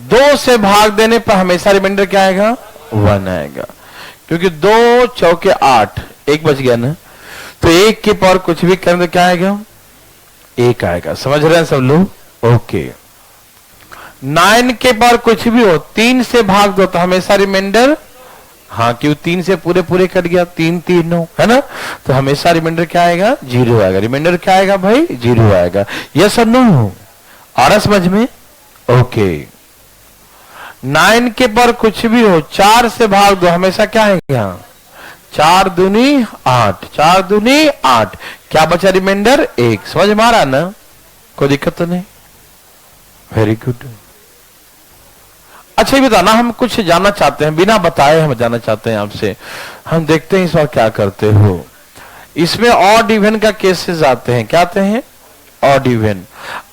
2 से भाग देने पर हमेशा रिमाइंडर क्या आएगा 1 आएगा, क्योंकि 2 चौके 8, 1 बच गया ना। तो 1 के पावर कुछ भी करें तो क्या आएगा 1 आएगा। समझ रहे हैं सब लोग, ओके। 9 के पावर कुछ भी हो, 3 से भाग दो तो हमेशा रिमाइंडर, हाँ क्यों 3 से पूरे पूरे कट गया, 3 3 9 है ना, तो हमेशा रिमाइंडर क्या आएगा 0 आएगा। रिमाइंडर क्या आएगा भाई 0 आएगा। यस और नो, आ रहा समझ में, ओके। 9 के पावर कुछ भी हो, 4 से भाग दो हमेशा क्या आएगा 4 दूनी 8, 4 दूनी 8, क्या बचा रिमाइंडर 1। समझ में आ रहा ना, कोई दिक्कत तो नहीं, वेरी गुड। अच्छा ये बताना, हम कुछ जानना चाहते हैं, बिना बताए हम जानना चाहते हैं आपसे। हम देखते हैं इस बार क्या करते हो। इसमें ऑड इवन का केसेस आते हैं, क्या आते हैं ऑड इवन।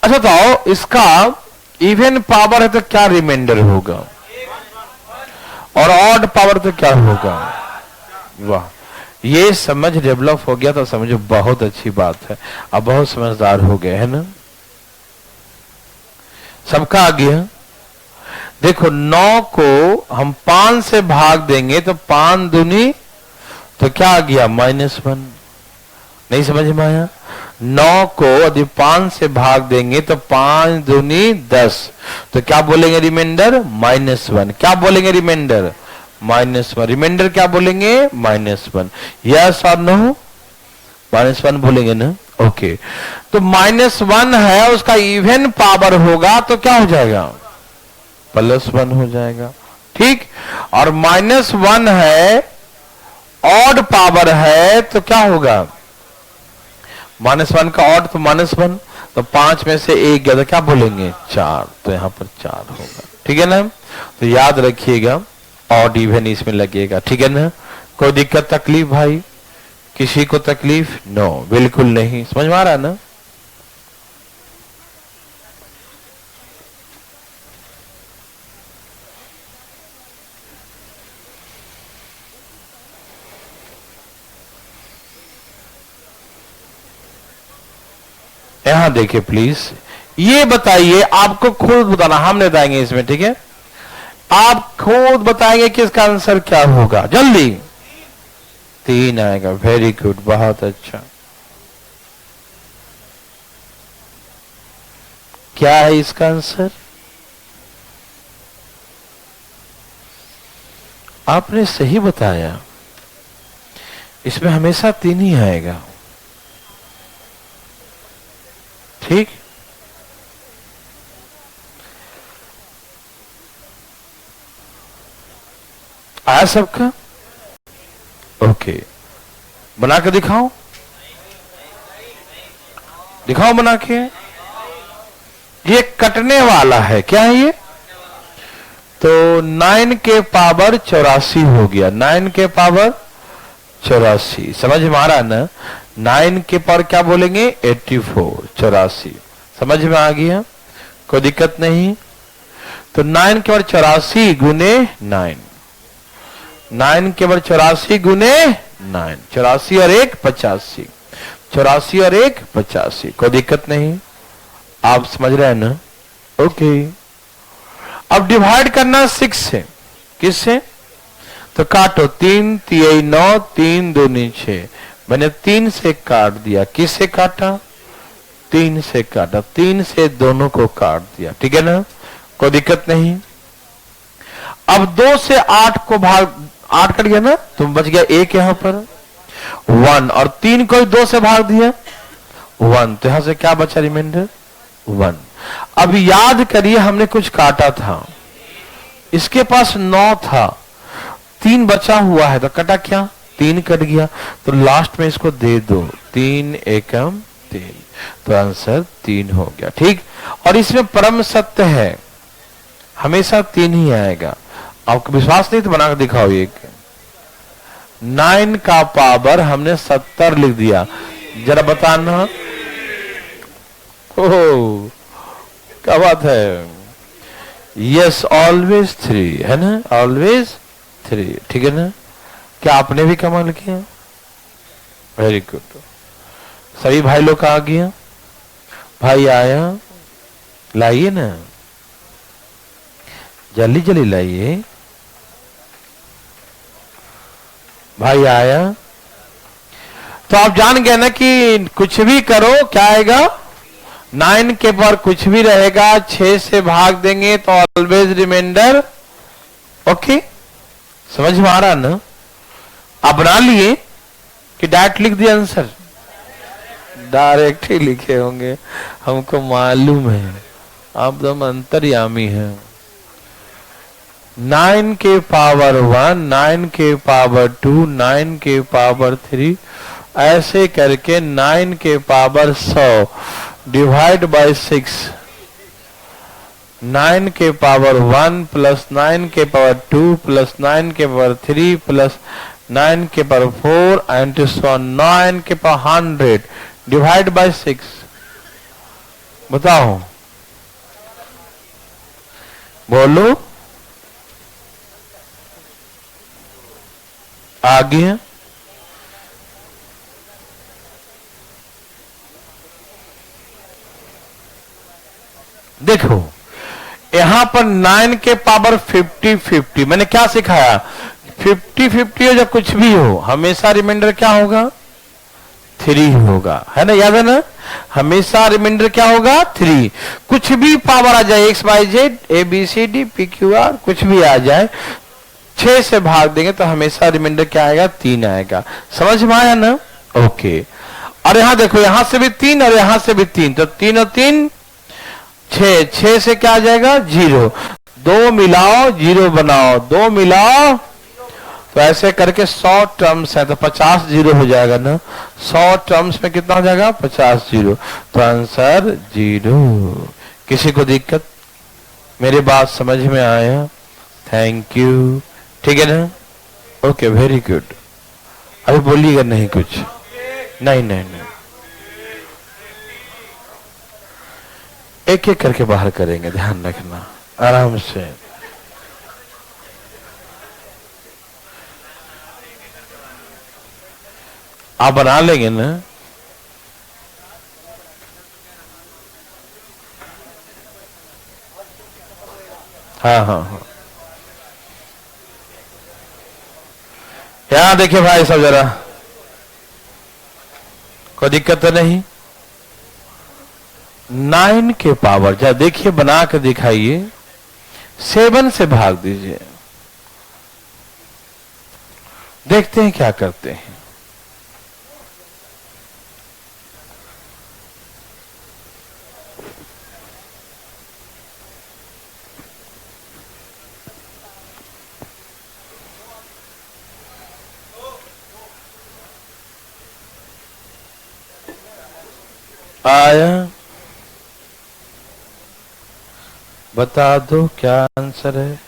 अच्छा तो इसका इवन पावर है तो क्या रिमाइंडर होगा, और ऑड पावर तो क्या होगा। वाह, ये समझ डेवलप हो गया तो समझो बहुत अच्छी बात है, अब बहुत समझदार हो गए है ना, सबका आ गया। देखो 9 को हम 5 से भाग देंगे तो 5 दूनी तो क्या आ गया -1, नहीं समझ में आया। 9 को यदि 5 से भाग देंगे तो 5 दूनी 10, तो क्या बोलेंगे रिमाइंडर -1, क्या बोलेंगे रिमाइंडर -1, रिमाइंडर क्या बोलेंगे -1। यस और नो, -1 बोलेंगे ना, ओके। तो -1 है, उसका इवन पावर होगा तो क्या हो जाएगा +1 हो जाएगा, ठीक। और -1 है, ऑड पावर है तो क्या होगा -1 का ऑड तो -1, तो 5 में से 1 गया तो क्या बोलेंगे 4, तो यहां पर 4 होगा, ठीक है ना। तो याद रखिएगा ऑड इवन इसमें लगेगा, ठीक है ना। कोई दिक्कत तकलीफ भाई, किसी को तकलीफ, नो बिल्कुल नहीं, समझ में आ रहा है ना। यहां देखिए प्लीज, ये बताइए, आपको खुद बताना, हम नहीं बताएंगे इसमें, ठीक है। आप खुद बताएंगे कि इसका आंसर क्या होगा, जल्दी। 3 आएगा, वेरी गुड, बहुत अच्छा। क्या है इसका आंसर? आपने सही बताया, इसमें हमेशा 3 ही आएगा। ठीक, आया सबका? ओके, बना के दिखाओ, दिखाओ बना के। ये कटने वाला है, क्या है ये? तो 9 के पावर 84 हो गया, 9 के पावर 84, समझ में आ रहा है ना? 9 के पावर क्या बोलेंगे? 84, 84, समझ में आ गया? कोई दिक्कत नहीं। तो 9 के पावर 84 गुने 9, 9 के पावर 84 गुने 9, 84 और 1 85, 84 और 1 85, कोई दिक्कत नहीं, आप समझ रहे हैं ना? ओके, अब डिवाइड करना 6 से, किससे? तो काटो, 3 3 9, 3 2 6, मैंने 3 से काट दिया। किससे काटा? 3 से काटा, 3 से दोनों को काट दिया, ठीक है ना? कोई दिक्कत नहीं। अब 2 से 8 को भाग, 8 कट गया ना, तो बच गया 1 यहां पर 1, और 3 को 2 से भाग दिया 1, तो यहां से क्या बचा रिमाइंडर? 1। अब याद करिए, हमने कुछ काटा था, इसके पास 9 था, 3 बचा हुआ है, तो कटा क्या? 3 कट गया, तो लास्ट में इसको दे दो, 3 एकम 3, तो आंसर 3 हो गया। ठीक, और इसमें परम सत्य है, हमेशा 3 ही आएगा। आपको विश्वास नहीं तो बना कर दिखाओ। एक 9 का पावर हमने 70 लिख दिया, जरा बताना। ओह, क्या बात है। यस, ऑलवेज 3 है ना, ऑलवेज 3, ठीक है ना? क्या आपने भी कमाल किया? Very good. सभी भाई लोग का आ गया? भाई आया, लाइए ना, जल्दी जल्दी लाइए। भाई आया, तो आप जान गए ना कि कुछ भी करो क्या आएगा? 9 के पावर कुछ भी रहेगा, 6 से भाग देंगे तो ऑलवेज रिमाइंडर। ओके, समझ में आ रहा ना? आप बना लिए कि डायरेक्ट लिख दिया आंसर? डायरेक्ट ही लिखे होंगे, हमको मालूम है, आप एकदम अंतर्यामी हैं। 9 के पावर 1, 9 के पावर 2, 9 के पावर 3, ऐसे करके 9 के पावर 100 डिवाइड बाय 6, 9 के पावर 1 प्लस 9 के पावर 2 प्लस 9 के पावर 3 प्लस 9 के पावर 4 एंड सो 9 के पावर 100 डिवाइड बाय 6। बताओ, बोलो, आ गया? देखो यहां पर 9 के पावर 50-50, मैंने क्या सिखाया? 50-50 हो या कुछ भी हो, हमेशा रिमाइंडर क्या होगा? 3 होगा, है ना? याद है ना? हमेशा रिमाइंडर क्या होगा? 3। कुछ भी पावर आ जाए, XYZ ABCD PQR कुछ भी आ जाए, 6 से भाग देंगे तो हमेशा रिमाइंडर क्या आएगा? 3 आएगा। समझ में आया ना? ओके, और यहां देखो, यहां से भी 3 और यहां से भी 3, तो 3 और 3 6, 6 से क्या आ जाएगा? 0, 2 मिलाओ 0 बनाओ, 2 मिलाओ, तो ऐसे करके 100 टर्म्स है, तो 50 0 हो जाएगा ना? 100 टर्म्स में कितना हो जाएगा? 50 0, तो आंसर 0। किसी को दिक्कत? मेरी बात समझ में आया? थैंक यू, ठीक है ना? Okay, very good. अभी बोलिएगा नहीं कुछ? नहीं नहीं नहीं, एक एक करके बाहर करेंगे, ध्यान रखना, आराम से। आप बना लेंगे ना? हाँ हाँ हाँ, यहां देखिए भाई सब, जरा कोई दिक्कत तो नहीं? 9 के पावर, जरा देखिए बना कर दिखाइए, 7 से भाग दीजिए, देखते हैं क्या करते हैं। आया, बता दो क्या आंसर है।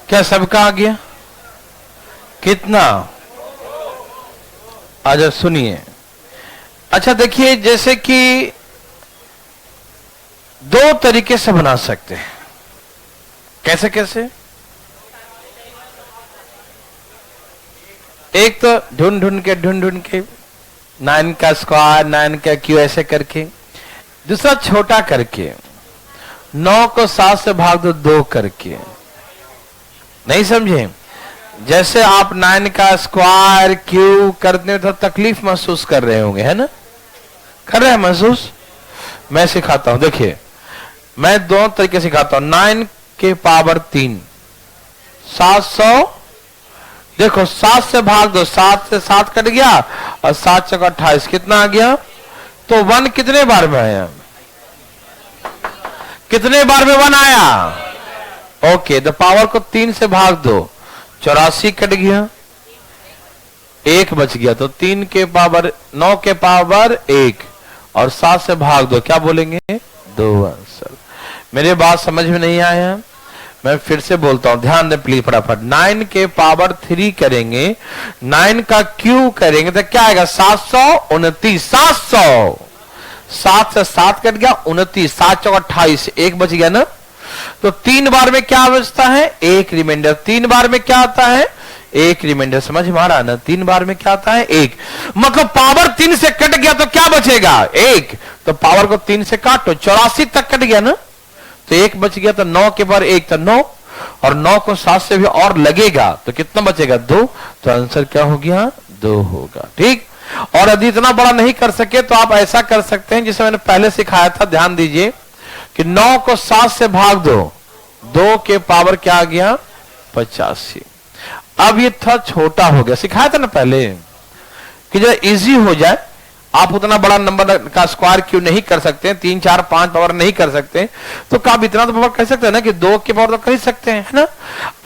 क्या सबका आ गया? कितना? आजा सुनिए। अच्छा देखिए, जैसे कि दो तरीके से बना सकते हैं। कैसे कैसे? एक तो ढूंढ ढूंढ के 9 का स्क्वायर, 9 का क्यू ऐसे करके। दूसरा छोटा करके 9 को 7 से भाग दो 2 करके। नहीं समझे? जैसे आप 9 का स्क्वायर क्यू करने में तो तकलीफ महसूस कर रहे होंगे, है ना? कर रहे हैं महसूस? मैं सिखाता हूं, देखिए मैं दो तरीके सिखाता हूं। 9 के पावर 3 700। देखो 7 से भाग दो, 7 से 7 कट गया और 7 चौका 28, कितना आ गया? तो 1 कितने बार में आया? कितने बार में 1 आया? ओके, द पावर को 3 से भाग दो, 84 कट गया, 1 बच गया। तो 3 के पावर 9 के पावर 1 और 7 से भाग दो, क्या बोलेंगे? 2 आंसर। मेरे बात समझ में नहीं आया? मैं फिर से बोलता हूं, ध्यान दें प्लीज फटाफट। 9 के पावर 3 करेंगे, 9 का क्यू करेंगे तो क्या आएगा? 729। 700, 7 से 7 कट गया, 29, 7 चौका 28, 1 बच गया ना? तो 3 बार में क्या बचता है? 1 रिमाइंडर। 3 बार में क्या आता है? 1 रिमाइंडर। समझ में आ रहा ना? 3 बार में क्या आता है? 1। मतलब पावर 3 से कट गया तो क्या बचेगा? 1। तो पावर को 3 से काटो, 84 तक कट गया ना, तो 1 बच गया। तो 9 के पावर 1 तो 9, और 9 को 7 से भी और लगेगा तो कितना बचेगा? 2। तो आंसर क्या हो गया? 2 होगा। ठीक। और यदि इतना बड़ा नहीं कर सके तो आप ऐसा कर सकते हैं जिसे मैंने पहले सिखाया था, ध्यान दीजिए कि 9 को 7 से भाग दो, 2 के पावर क्या आ गया? 85। अब ये थोड़ा छोटा हो गया, सिखाया था ना पहले कि जो इजी हो जाए। आप उतना बड़ा नंबर का स्क्वायर क्यों नहीं कर सकते? 3 4 5 पावर नहीं कर सकते, तो आप इतना तो पावर कर सकते हैं ना, कि 2 के पावर तो कर ही सकते हैं, है ना?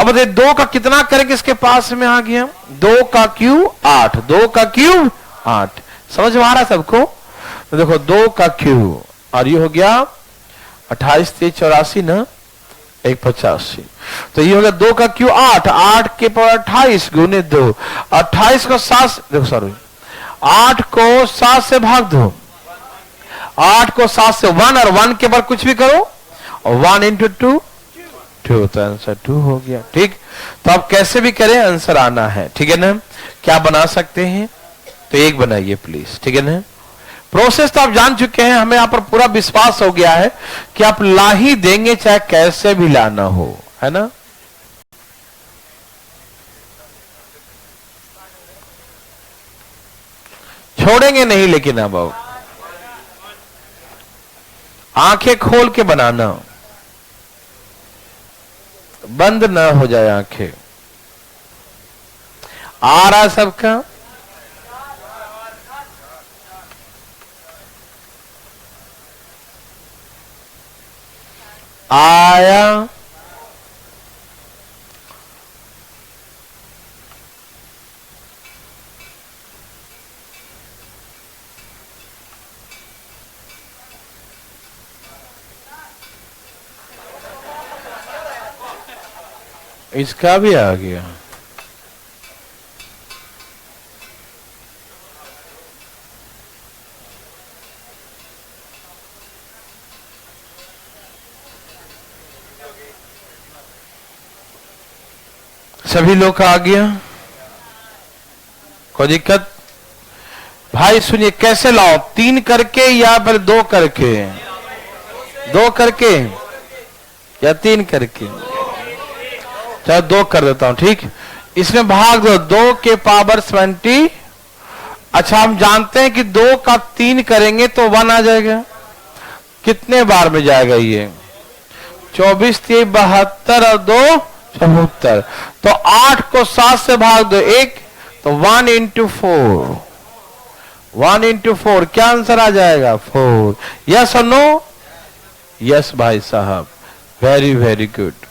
अब 2 का कितना करेंगे? इसके पास में आ गया 2 का क्यूब 8, 2 का क्यूब 8। समझ में आ रहा है सबको? तो देखो 2 का क्यूब, और ये हो गया 28 3 84 ना, 185। तो ये हो गया 2 का क्यू 8, 8 के पावर 28 गुने 2, 28 को 7, देखो सॉरी, 8 को 7 से भाग दो, 8 को 7 से 1, और 1 के बाद कुछ भी करो, और 1 इंटू 2 2, तो आंसर 2 हो गया। ठीक। तो आप कैसे भी करें आंसर आना है, ठीक है ना? क्या बना सकते हैं? तो एक बनाइए प्लीज, ठीक है ना? प्रोसेस तो आप जान चुके हैं, हमें यहां पर पूरा विश्वास हो गया है कि आप ला ही देंगे, चाहे कैसे भी लाना हो, है ना? छोड़ेंगे नहीं, लेकिन अब आंखें खोल के बनाना, बंद ना हो जाए आंखें। आ रहा सबका? आया? इसका भी आ गया। सभी लोग का आ गया? कोई दिक्कत? भाई सुनिए, कैसे लाओ? 3 करके या फिर 2 करके? 2 करके या 3 करके? चलो 2 कर देता हूं, ठीक। इसमें भाग दो, 2 के पावर 20। अच्छा, हम जानते हैं कि 2 का 3 करेंगे तो 1 आ जाएगा। कितने बार में जाएगा ये? 24 3 72 और 2 74। तो 8 को 7 से भाग दो 1, तो 1 इंटू 4। 1 इंटू 4 क्या आंसर आ जाएगा? 4। यस और नो? यस भाई साहब, वेरी वेरी गुड।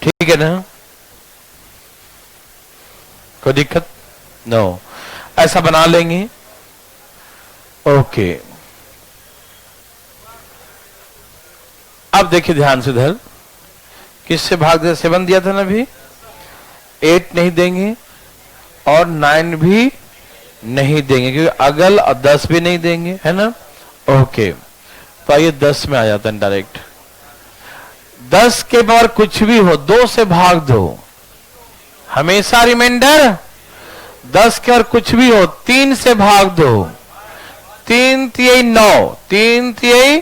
ठीक है ना? कोई दिक्कत? नो। ऐसा बना लेंगे। ओके, अब देखिए ध्यान से इधर, किससे भाग दे? 7 दिया था ना अभी, 8 नहीं देंगे और 9 भी नहीं देंगे, क्योंकि अगल और 10 भी नहीं देंगे, है ना? ओके, तो आइए 10 में आ जाता है डायरेक्ट। 10 के पावर कुछ भी हो, 2 से भाग दो, हमेशा रिमाइंडर। 10 के और कुछ भी हो, 3 से भाग दो। 3 3 9, 3 3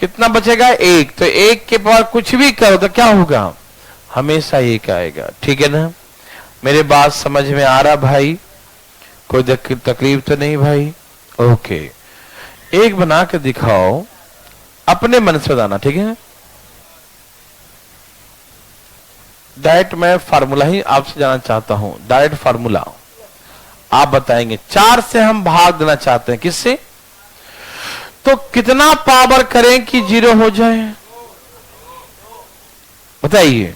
कितना बचेगा? 1। तो 1 के पावर कुछ भी करो तो क्या होगा? हमेशा 1 आएगा। ठीक है ना? मेरे बात समझ में आ रहा भाई? कोई तकलीफ तो नहीं भाई? ओके, एक बना के दिखाओ, अपने मन से बताना, ठीक है? डायरेक्ट मैं फार्मूला ही आपसे जानना चाहता हूं, डायरेक्ट फार्मूला आप बताएंगे। 4 से हम भाग देना चाहते हैं, किससे? तो कितना पावर करें कि 0 हो जाए? बताइए,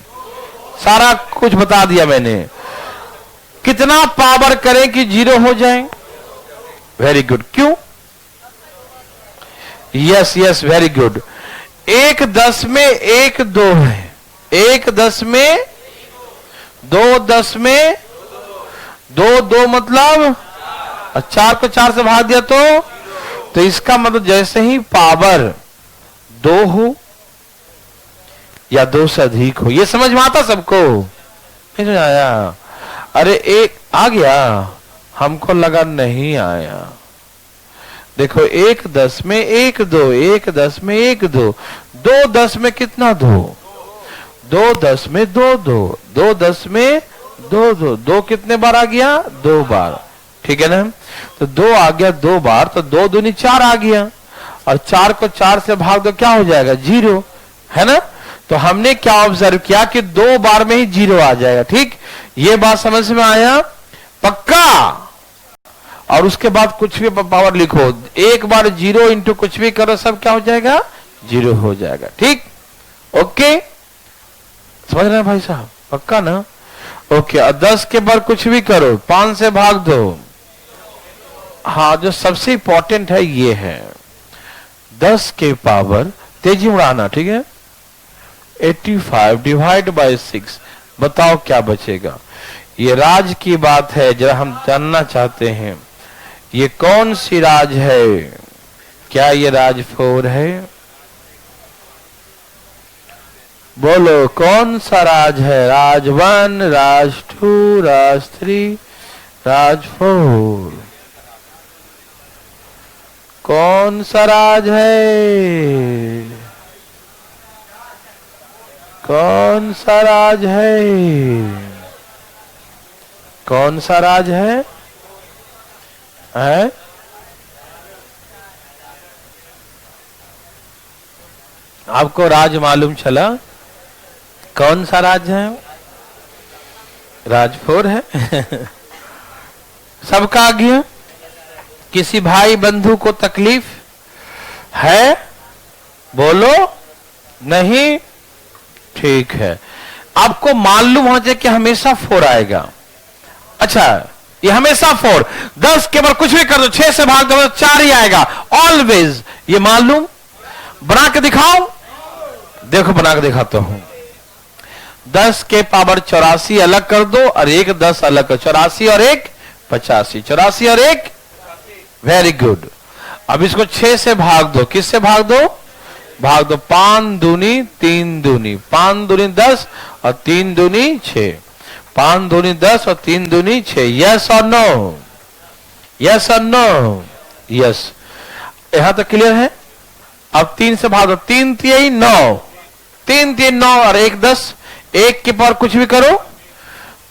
सारा कुछ बता दिया मैंने। कितना पावर करें कि 0 हो जाए? Very good. क्यों? Yes yes, very good. 1 10 में 1 2 है, 1 10 में 2 10 में 2 2 मतलब 4 को 4 से भाग दिया तो इसका मतलब जैसे ही पावर 2 हो या 2 से अधिक हो, ये समझ में आता सबको? नहीं समझ आया? अरे एक आ गया, हमको लगा नहीं आया। देखो, 1 10 में 1 2, 1 10 में 1 2, 2 10 में कितना 2, 2 10 में 2 2, 2 10 में 2 2, 2 कितने बार आ गया? 2 बार। ठीक है ना? तो 2 आ गया 2 बार, तो 2 दूनी 4 आ गया, और 4 को 4 से भाग दो, क्या हो जाएगा? 0, है ना? तो हमने क्या ऑब्जर्व किया कि 2 बार में ही 0 आ जाएगा। ठीक, ये बात समझ में आया? पक्का? और उसके बाद कुछ भी पावर लिखो, एक बार 0 इंटू कुछ भी करो, सब क्या हो जाएगा? 0 हो जाएगा। ठीक, ओके, समझ रहे हैं भाई साहब? पक्का ना? ओके, और 10 के बाद कुछ भी करो, 5 से भाग दो। हाँ, जो सबसे इंपॉर्टेंट है ये है 10 के पावर, तेजी उड़ाना, ठीक है? 85 डिवाइड बाय 6, बताओ क्या बचेगा? ये राज की बात है, जरा हम जानना चाहते हैं ये कौन सी राज है? क्या ये राज 4 है? बोलो, कौन सा राज है? राज 1, राज 2, राज 3, राज 4? कौन सा राज है? कौन सा राज है? कौन सा राज है? है? आपको राज मालूम चला? कौन सा राज है? राज 4 है। सबका आ गया? किसी भाई बंधु को तकलीफ है? बोलो, नहीं? ठीक है, आपको मालूम हो जाए कि हमेशा 4 आएगा। अच्छा, ये हमेशा 4। 10 के ऊपर कुछ भी कर दो, 6 से भाग दो 4 ही आएगा ऑलवेज। ये मालूम, बना के दिखाओ। देखो बना के दिखाता हूं। 10 के पावर 84 अलग कर दो और एक 10 अलग कर, 84 और एक 85, 84 और एक, वेरी गुड। अब इसको 6 से भाग दो, किससे भाग दो? भाग दो 5 दूनी 3 दूनी, 5 दूनी 10 और 3 दूनी 6, 5 दूनी 10 और 3 दूनी 6। यस और नो? यस और नो? यस। यहां तक क्लियर है? अब 3 से भाग दो, 3 3 9, 3 3 9 और एक 10, एक के पावर कुछ भी करो।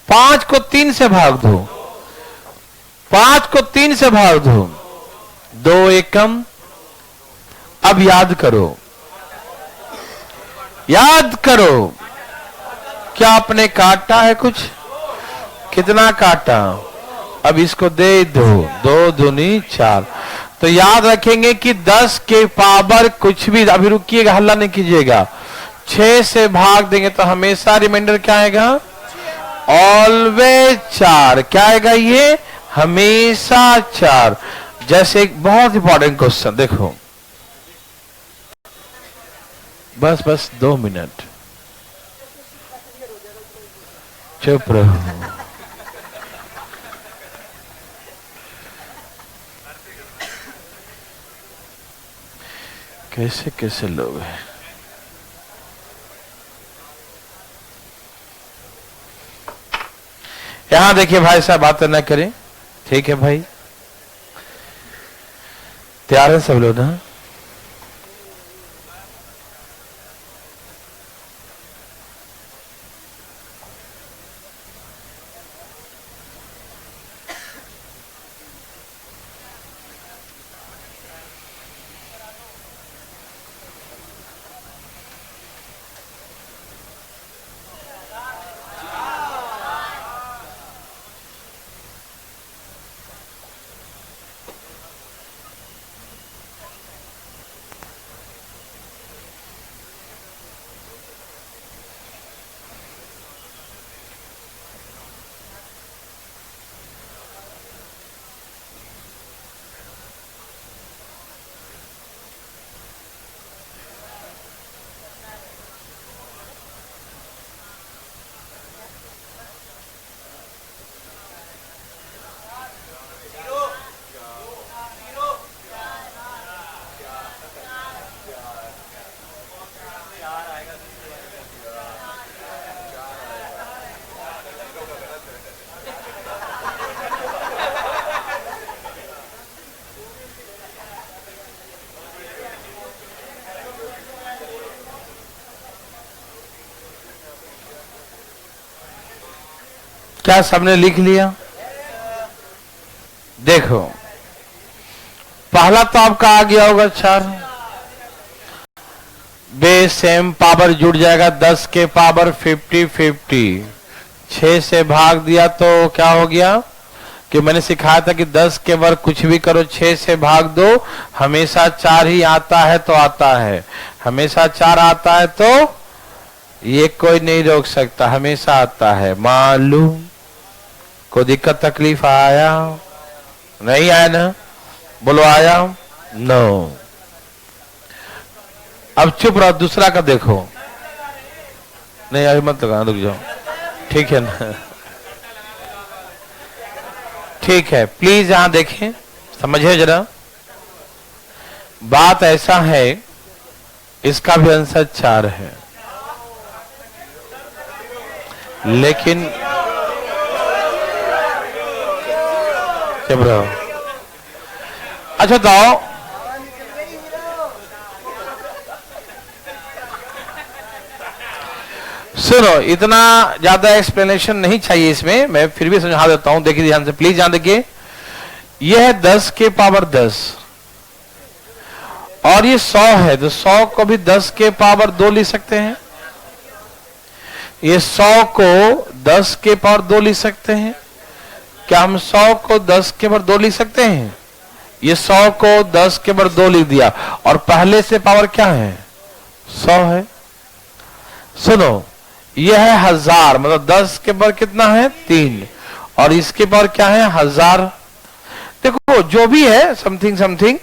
5 को 3 से भाग दो, 5 को 3 से भाग दो, 2 एक कम। अब याद करो, याद करो, क्या आपने काटा है कुछ? कितना काटा? अब इसको दे दो, 2 दूनी 4। तो याद रखेंगे कि 10 के पावर कुछ भी, अभी रुकिएगा, हल्ला नहीं कीजिएगा, 6 से भाग देंगे तो हमेशा रिमाइंडर क्या आएगा? ऑलवेज 4। क्या आएगा ये? हमेशा 4। जैसे एक बहुत इंपॉर्टेंट क्वेश्चन देखो, बस 2 मिनट चुप रहो। कैसे कैसे लोग हैं। यहां देखिए भाई साहब, बातें ना करें, ठीक है भाई? तैयार है सब लोग ना? क्या सबने लिख लिया? देखो, पहला तो आपका आ गया होगा 4, बेस सेम पावर जुड़ जाएगा 10 के पावर 50 50। 6 से भाग दिया तो क्या हो गया कि मैंने सिखाया था कि 10 के वर्ग कुछ भी करो, 6 से भाग दो, हमेशा 4 ही आता है तो आता है, हमेशा 4 आता है तो ये कोई नहीं रोक सकता, हमेशा आता है। मालूम? कोई दिक्कत तकलीफ आया? नहीं आया ना? बोलो आया? नो। अब चुप रहो, दूसरा का देखो। नहीं अभी मत लगा, रुक जाओ, ठीक है ना? ठीक है, प्लीज यहां देखें, समझिए जरा। बात ऐसा है, इसका भी आंसर 4 है, लेकिन चुप रहो। अच्छा बताओ, सुनो, इतना ज्यादा एक्सप्लेनेशन नहीं चाहिए इसमें, मैं फिर भी समझा देता हूं। देखिए ध्यान से, प्लीज ध्यान देखिए। यह है 10 के पावर 10 और ये 100 है, तो 100 को भी 10 के पावर 2 लिख सकते हैं। ये 100 को 10 के पावर 2 लिख सकते हैं। क्या हम 100 को 10 के पावर 2 लिख सकते हैं? ये 100 को 10 के पावर 2 लिख दिया, और पहले से पावर क्या है? 100 है। सुनो, यह है 1000, मतलब 10 के पावर कितना है? 3, और इसके पावर क्या है 1000। देखो जो भी है समथिंग समथिंग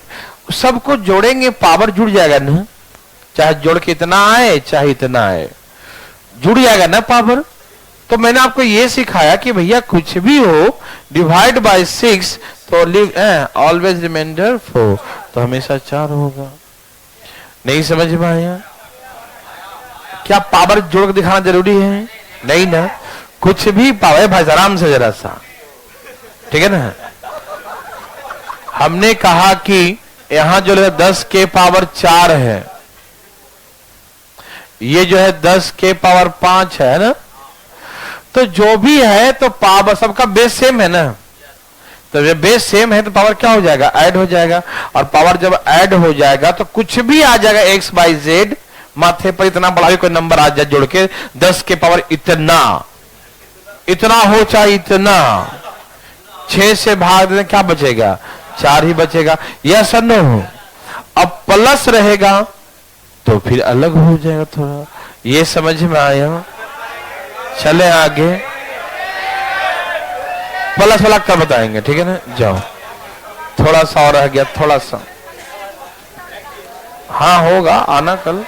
सबको जोड़ेंगे पावर जुड़ जाएगा ना, चाहे जोड़ के इतना आए चाहे इतना आए, जुड़ जाएगा ना पावर। तो मैंने आपको ये सिखाया कि भैया कुछ भी हो डिवाइड बाय 6 तो ऑलवेज रिमाइंडर 4, तो हमेशा 4 होगा। नहीं समझ में आया? क्या पावर जोड़ के दिखाना जरूरी है? नहीं ना, कुछ भी पावर भाई आराम से जरा सा, ठीक है ना। हमने कहा कि यहां जो है 10 के पावर 4 है, ये जो है 10 के पावर 5 है ना, तो जो भी है तो पावर सबका बेस सेम है ना, तो जब बेस सेम है तो पावर क्या हो जाएगा ऐड हो जाएगा, और पावर जब ऐड हो जाएगा तो कुछ भी आ जाएगा एक्स बाई जेड, माथे पर इतना बड़ा भी कोई नंबर आ जाए जोड़ के 10 के पावर इतना, इतना हो चाहे इतना, 6 से भाग देने क्या बचेगा 4 ही बचेगा। यस और नो? अब प्लस रहेगा तो फिर अलग हो जाएगा थोड़ा, ये समझ में आया? चले आगे, प्लस वाला कब बताएंगे, ठीक है ना। जाओ, थोड़ा सा और रह गया, थोड़ा सा। हाँ होगा, आना कल।